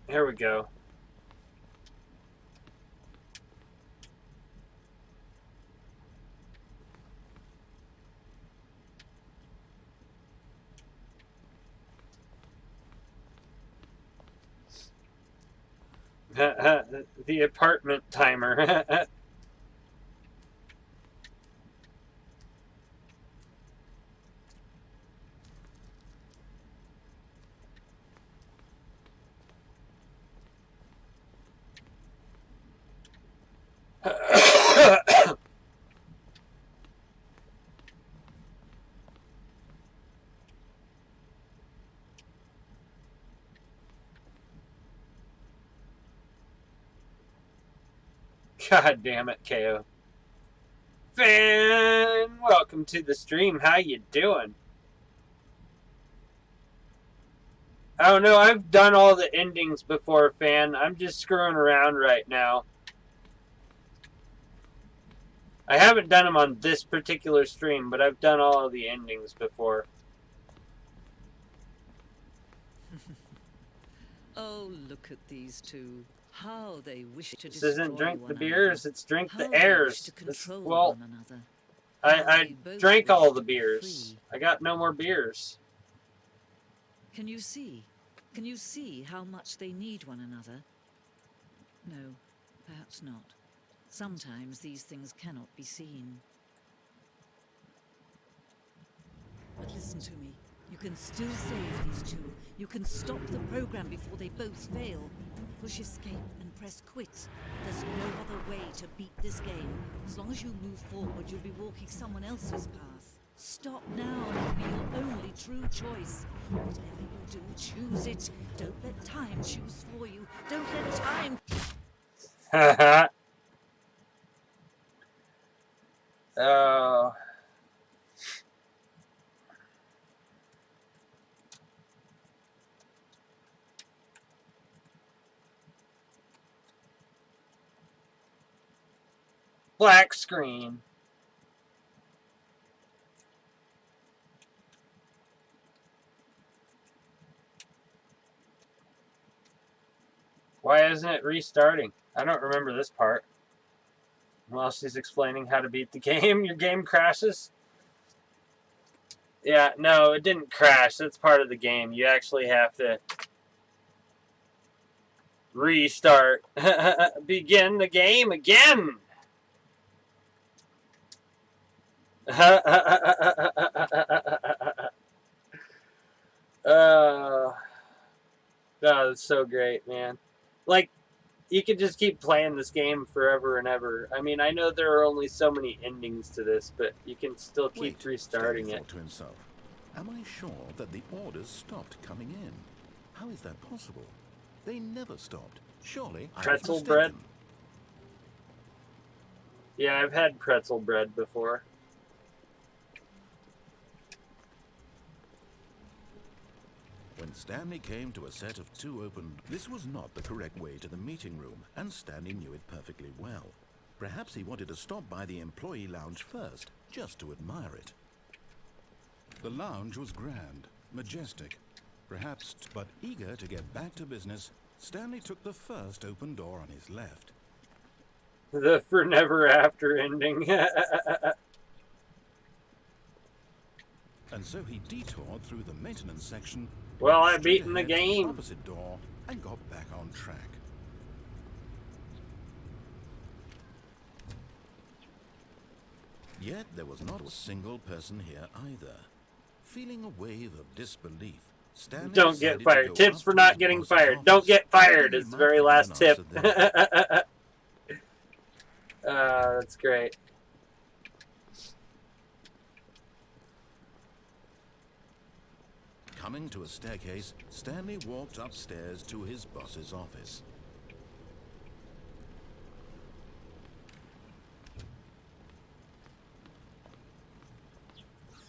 Here we go. The apartment timer. God damn it, KO. Fan, welcome to the stream. How you doing? Oh no, I've done all the endings before, Fan. I'm just screwing around right now. I haven't done them on this particular stream, but I've done all of the endings before. Oh, look at these two. How they wish to This destroy isn't drink one the beers, another. it's drink How the they airs. wish to control Well, one another. I both drank wish all to the be beers. free. I got no more beers. Can you see? Can you see how much they need one another? No, perhaps not. Sometimes these things cannot be seen. But listen to me. You can still save these two. You can stop the program before they both fail. Push escape and press quit. There's no other way to beat this game. As long as you move forward, you'll be walking someone else's path. Stop now and it'll be your only true choice. Whatever you do, choose it. Don't let time choose for you. Don't let time... Oh. Black screen. Why isn't it restarting? I don't remember this part. While she's explaining how to beat the game, your game crashes? Yeah, no, it didn't crash. That's part of the game. You actually have to restart. Begin the game again. Oh, that's so great, man. Like, you could just keep playing this game forever and ever. I mean, I know there are only so many endings to this, but you can still keep restarting it. To himself, am I sure that the orders stopped coming in? How is that possible? They never stopped. Surely Pretzel bread? Yeah, I've had pretzel bread before. When Stanley came to a set of two open, this was not the correct way to the meeting room, and Stanley knew it perfectly well. Perhaps he wanted to stop by the employee lounge first, just to admire it. The lounge was grand, majestic, perhaps, but eager to get back to business, Stanley took the first open door on his left. The for never after ending. And so he detoured through the maintenance section. Well, I've straight beaten the ahead to game. Opposite door and got back on track. Yet there was not a single person here either. Feeling a wave of disbelief, Stanley Don't get decided to fired. go Tips up for to not his getting boss's fired. office, Don't get fired hoping he is the might very find last an tip. answer there. That's great. Coming to a staircase, Stanley walked upstairs to his boss's office.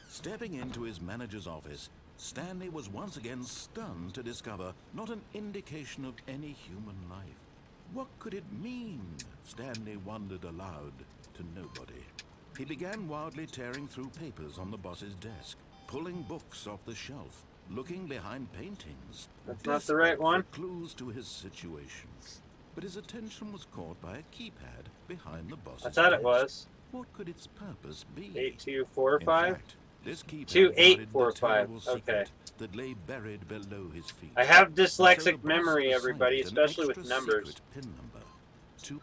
Stepping into his manager's office, Stanley was once again stunned to discover not an indication of any human life. What could it mean? Stanley wondered aloud to nobody. He began wildly tearing through papers on the boss's desk, pulling books off the shelf, looking behind paintings. That's not the right one. For clues to his situation. But his attention was caught by a keypad behind the boss's I thought it desk. was. What could its purpose be? 8245. In fact, this keypad 2845. guarded the terrible Okay. secret that lay buried below his feet. I have And so dyslexic the boss memory, assigned everybody, an especially with extra numbers. secret PIN number.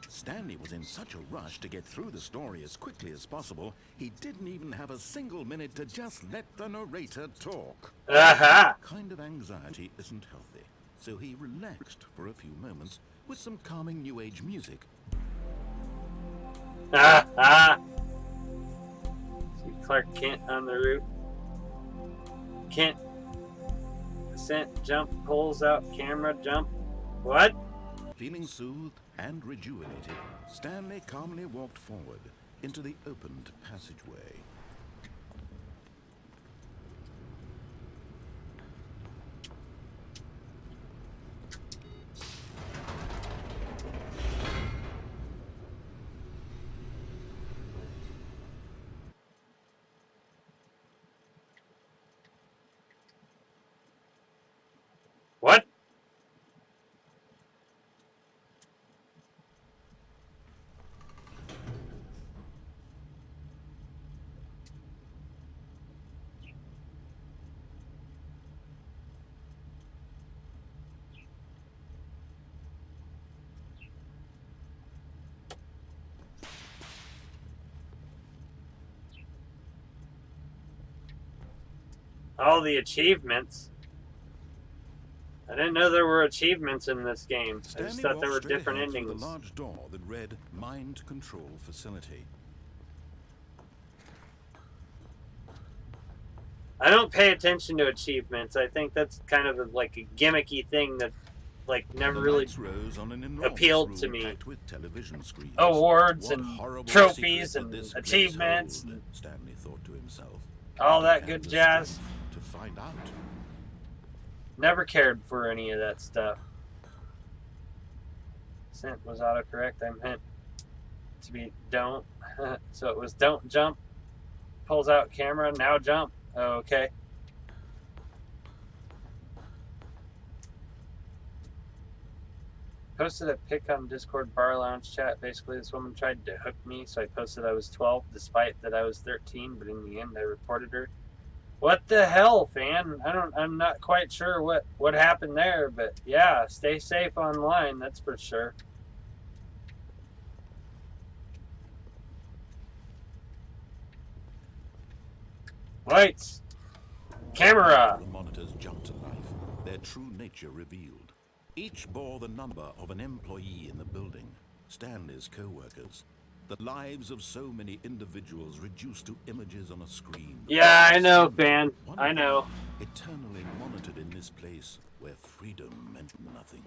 Stanley was in such a rush to get through the story as quickly as possible, he didn't even have a single minute to just let the narrator talk. Aha! That kind of anxiety isn't healthy, so he relaxed for a few moments with some calming New Age music. Ah! See Clark Kent on the roof. Kent. Ascent, jump, pulls out, camera, jump. What? Feeling soothed, and rejuvenated, Stanley calmly walked forward into the opened passageway. What? All the achievements. I didn't know there were achievements in this game. I just thought there were different endings. Through the large door that read Mind Control Facility. I don't pay attention to achievements. I think that's kind of like a gimmicky thing that never really appealed to me. Awards and trophies and achievements and Stanley thought to himself. All that good jazz. To find out. Never cared for any of that stuff. Sent was autocorrect. I meant to be don't. So it was don't jump. Pulls out camera. Now jump. Oh, okay. Posted a pic on Discord bar lounge chat. Basically, this woman tried to hook me, so I posted I was 12, despite that I was 13. But in the end, I reported her. What the hell, fan? I'm not quite sure what happened there, but yeah, stay safe online, that's for sure. Lights. Camera. The monitors jumped to life, their true nature revealed. Each bore the number of an employee in the building, Stanley's co-workers. The lives of so many individuals reduced to images on a screen. Yeah, I know, fan. I know. Eternally monitored in this place where freedom meant nothing.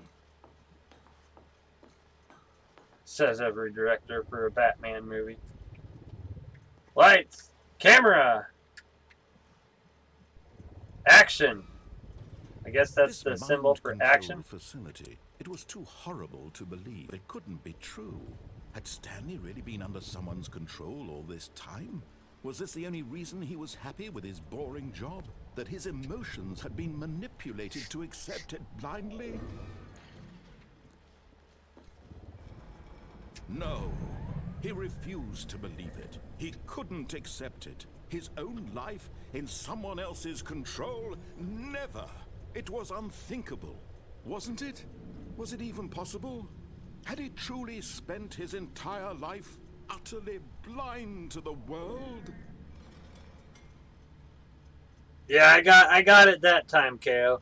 Says every director for a Batman movie. Lights. Camera. Action. I guess that's the symbol for action. Facility. It was too horrible to believe. It couldn't be true. Had Stanley really been under someone's control all this time? Was this the only reason he was happy with his boring job? That his emotions had been manipulated to accept it blindly? No, he refused to believe it. He couldn't accept it. His own life in someone else's control? Never. It was unthinkable, wasn't it? Was it even possible? Had he truly spent his entire life utterly blind to the world? Yeah, I got it that time, KO.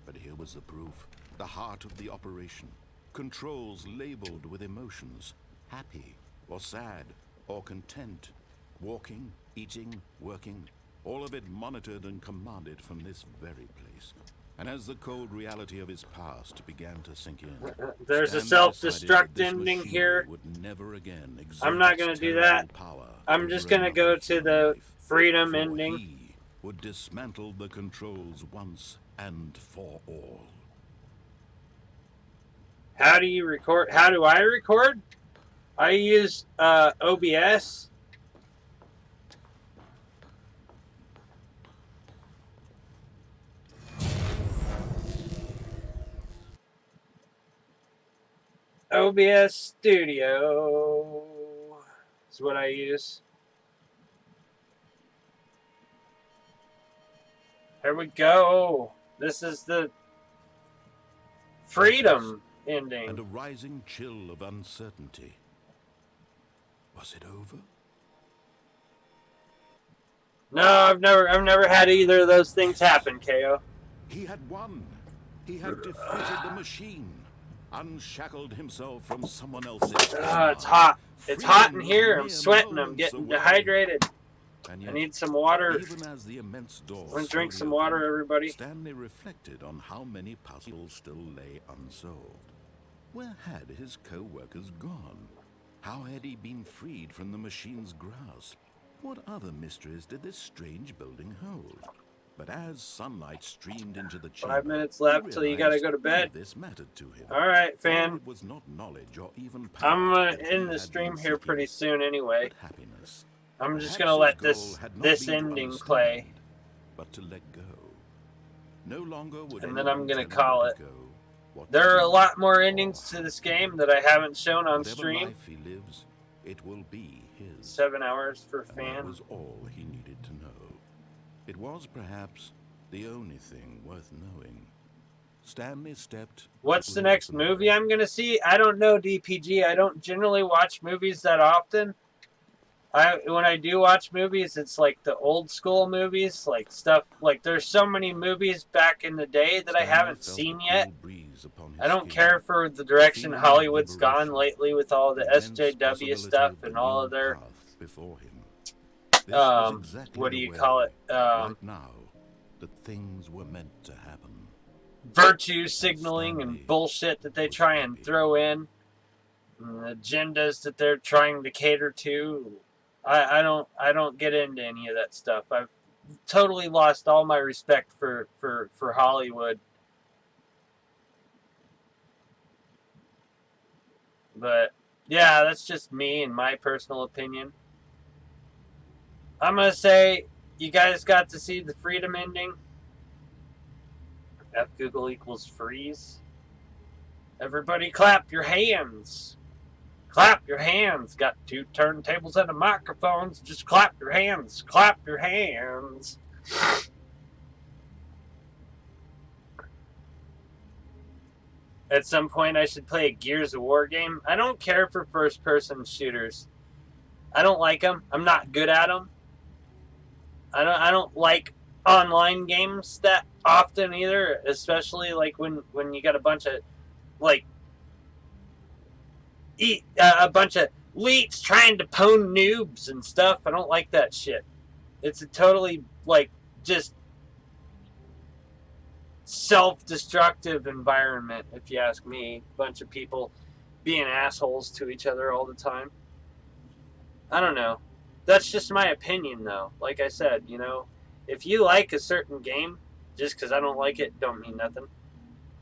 But here was the proof. The heart of the operation. Controls labeled with emotions. Happy, or sad, or content. Walking, eating, working. All of it monitored and commanded from this very place. And as the cold reality of his past began to sink in, there's a self-destruct ending here. I'm not going to do that. I'm just going to go to the freedom ending. He would dismantle the controls once and for all. How do you record? How do I record? I use OBS. OBS Studio is what I use. Here we go. This is the freedom ending. And a rising chill of uncertainty. Was it over? No, I've never had either of those things happen, KO. He had won. He had defeated the machine. Unshackled himself from someone else's. It's hot. It's hot in here. I'm sweating. I'm getting dehydrated. And I yet, need some water. even as the immense door I'm gonna drink slowly some water, opened, everybody. Stanley reflected on how many puzzles still lay unsolved. Where had his co-workers gone? How had he been freed from the machine's grasp? What other mysteries did this strange building hold? But as sunlight streamed into the chamber, 5 minutes left till you gotta go to none bed. of this mattered to him. All right, For fan. it was not knowledge or even power I'm gonna that he end the had stream been here seeking, pretty soon anyway. but happiness. I'm just Perhaps gonna his let goal had not this been to ending play, understand, but to let go. No longer would and then I'm anyone gonna tell him call where it. to go, what to There are a do, lot more or endings how to this to game live. that I haven't shown on Whatever stream. life he lives, it will be his. 7 hours for And that fan. was all he needed to know. It was perhaps the only thing worth knowing. Stanley stepped. What's the towards next the movie door. I'm gonna see? I don't know, DPG. I don't generally watch movies that often. When I do watch movies, it's like the old school movies, like stuff like there's so many movies back in the day that I Stanley haven't felt seen the yet. cool breeze upon his I don't skin, care for the direction feeling of Hollywood's gone liberation, lately with all the the immense SJW possibility stuff of the and all new of their path before him. This was exactly what do the you way, call it? right now, that things were meant to happen. Virtue signaling Stanley and bullshit that they was try and happy. throw in, and agendas that they're trying to cater to. I don't get into any of that stuff. I've totally lost all my respect for Hollywood. But yeah, that's just me and my personal opinion. I'm gonna say you guys got to see the freedom ending. F Google equals freeze. Everybody clap your hands. Clap your hands. Got 2 turntables and a microphones. Just clap your hands. Clap your hands. At some point, I should play a Gears of War game. I don't care for first-person shooters. I don't like them. I'm not good at them. I don't like online games that often either, especially like when you got a bunch of like a bunch of leets trying to pwn noobs and stuff. I don't like that shit. It's a totally like just self-destructive environment, if you ask me. Bunch of people being assholes to each other all the time. I don't know. That's just my opinion, though. Like I said, you know, if you like a certain game, just because I don't like it, don't mean nothing.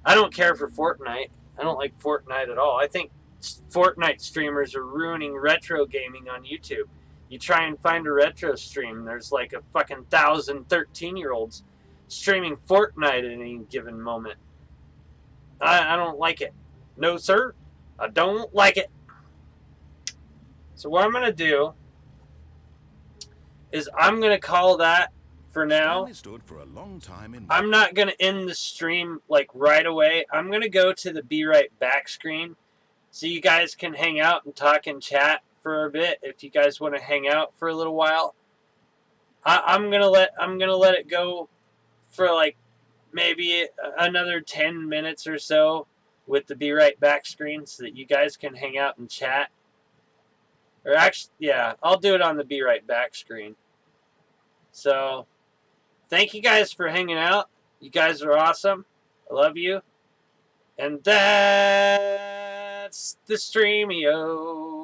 I don't care for Fortnite. I don't like Fortnite at all. I think Fortnite streamers are ruining retro gaming on YouTube. You try and find a retro stream, there's like a fucking 1,000 13-year-olds streaming Fortnite at any given moment. I don't like it. No, sir. I don't like it. So what I'm going to do is I'm going to call that for now. Stanley stood for a long time in I'm not going to end the stream like right away. I'm going to go to the Be Right Back screen so you guys can hang out and talk and chat for a bit if you guys want to hang out for a little while. I'm going to let it go for like maybe another 10 minutes or so with the Be Right Back screen so that you guys can hang out and chat. Or actually, yeah, I'll do it on the Be Right Back screen. So, thank you guys for hanging out. You guys are awesome. I love you. And that's the Streamio.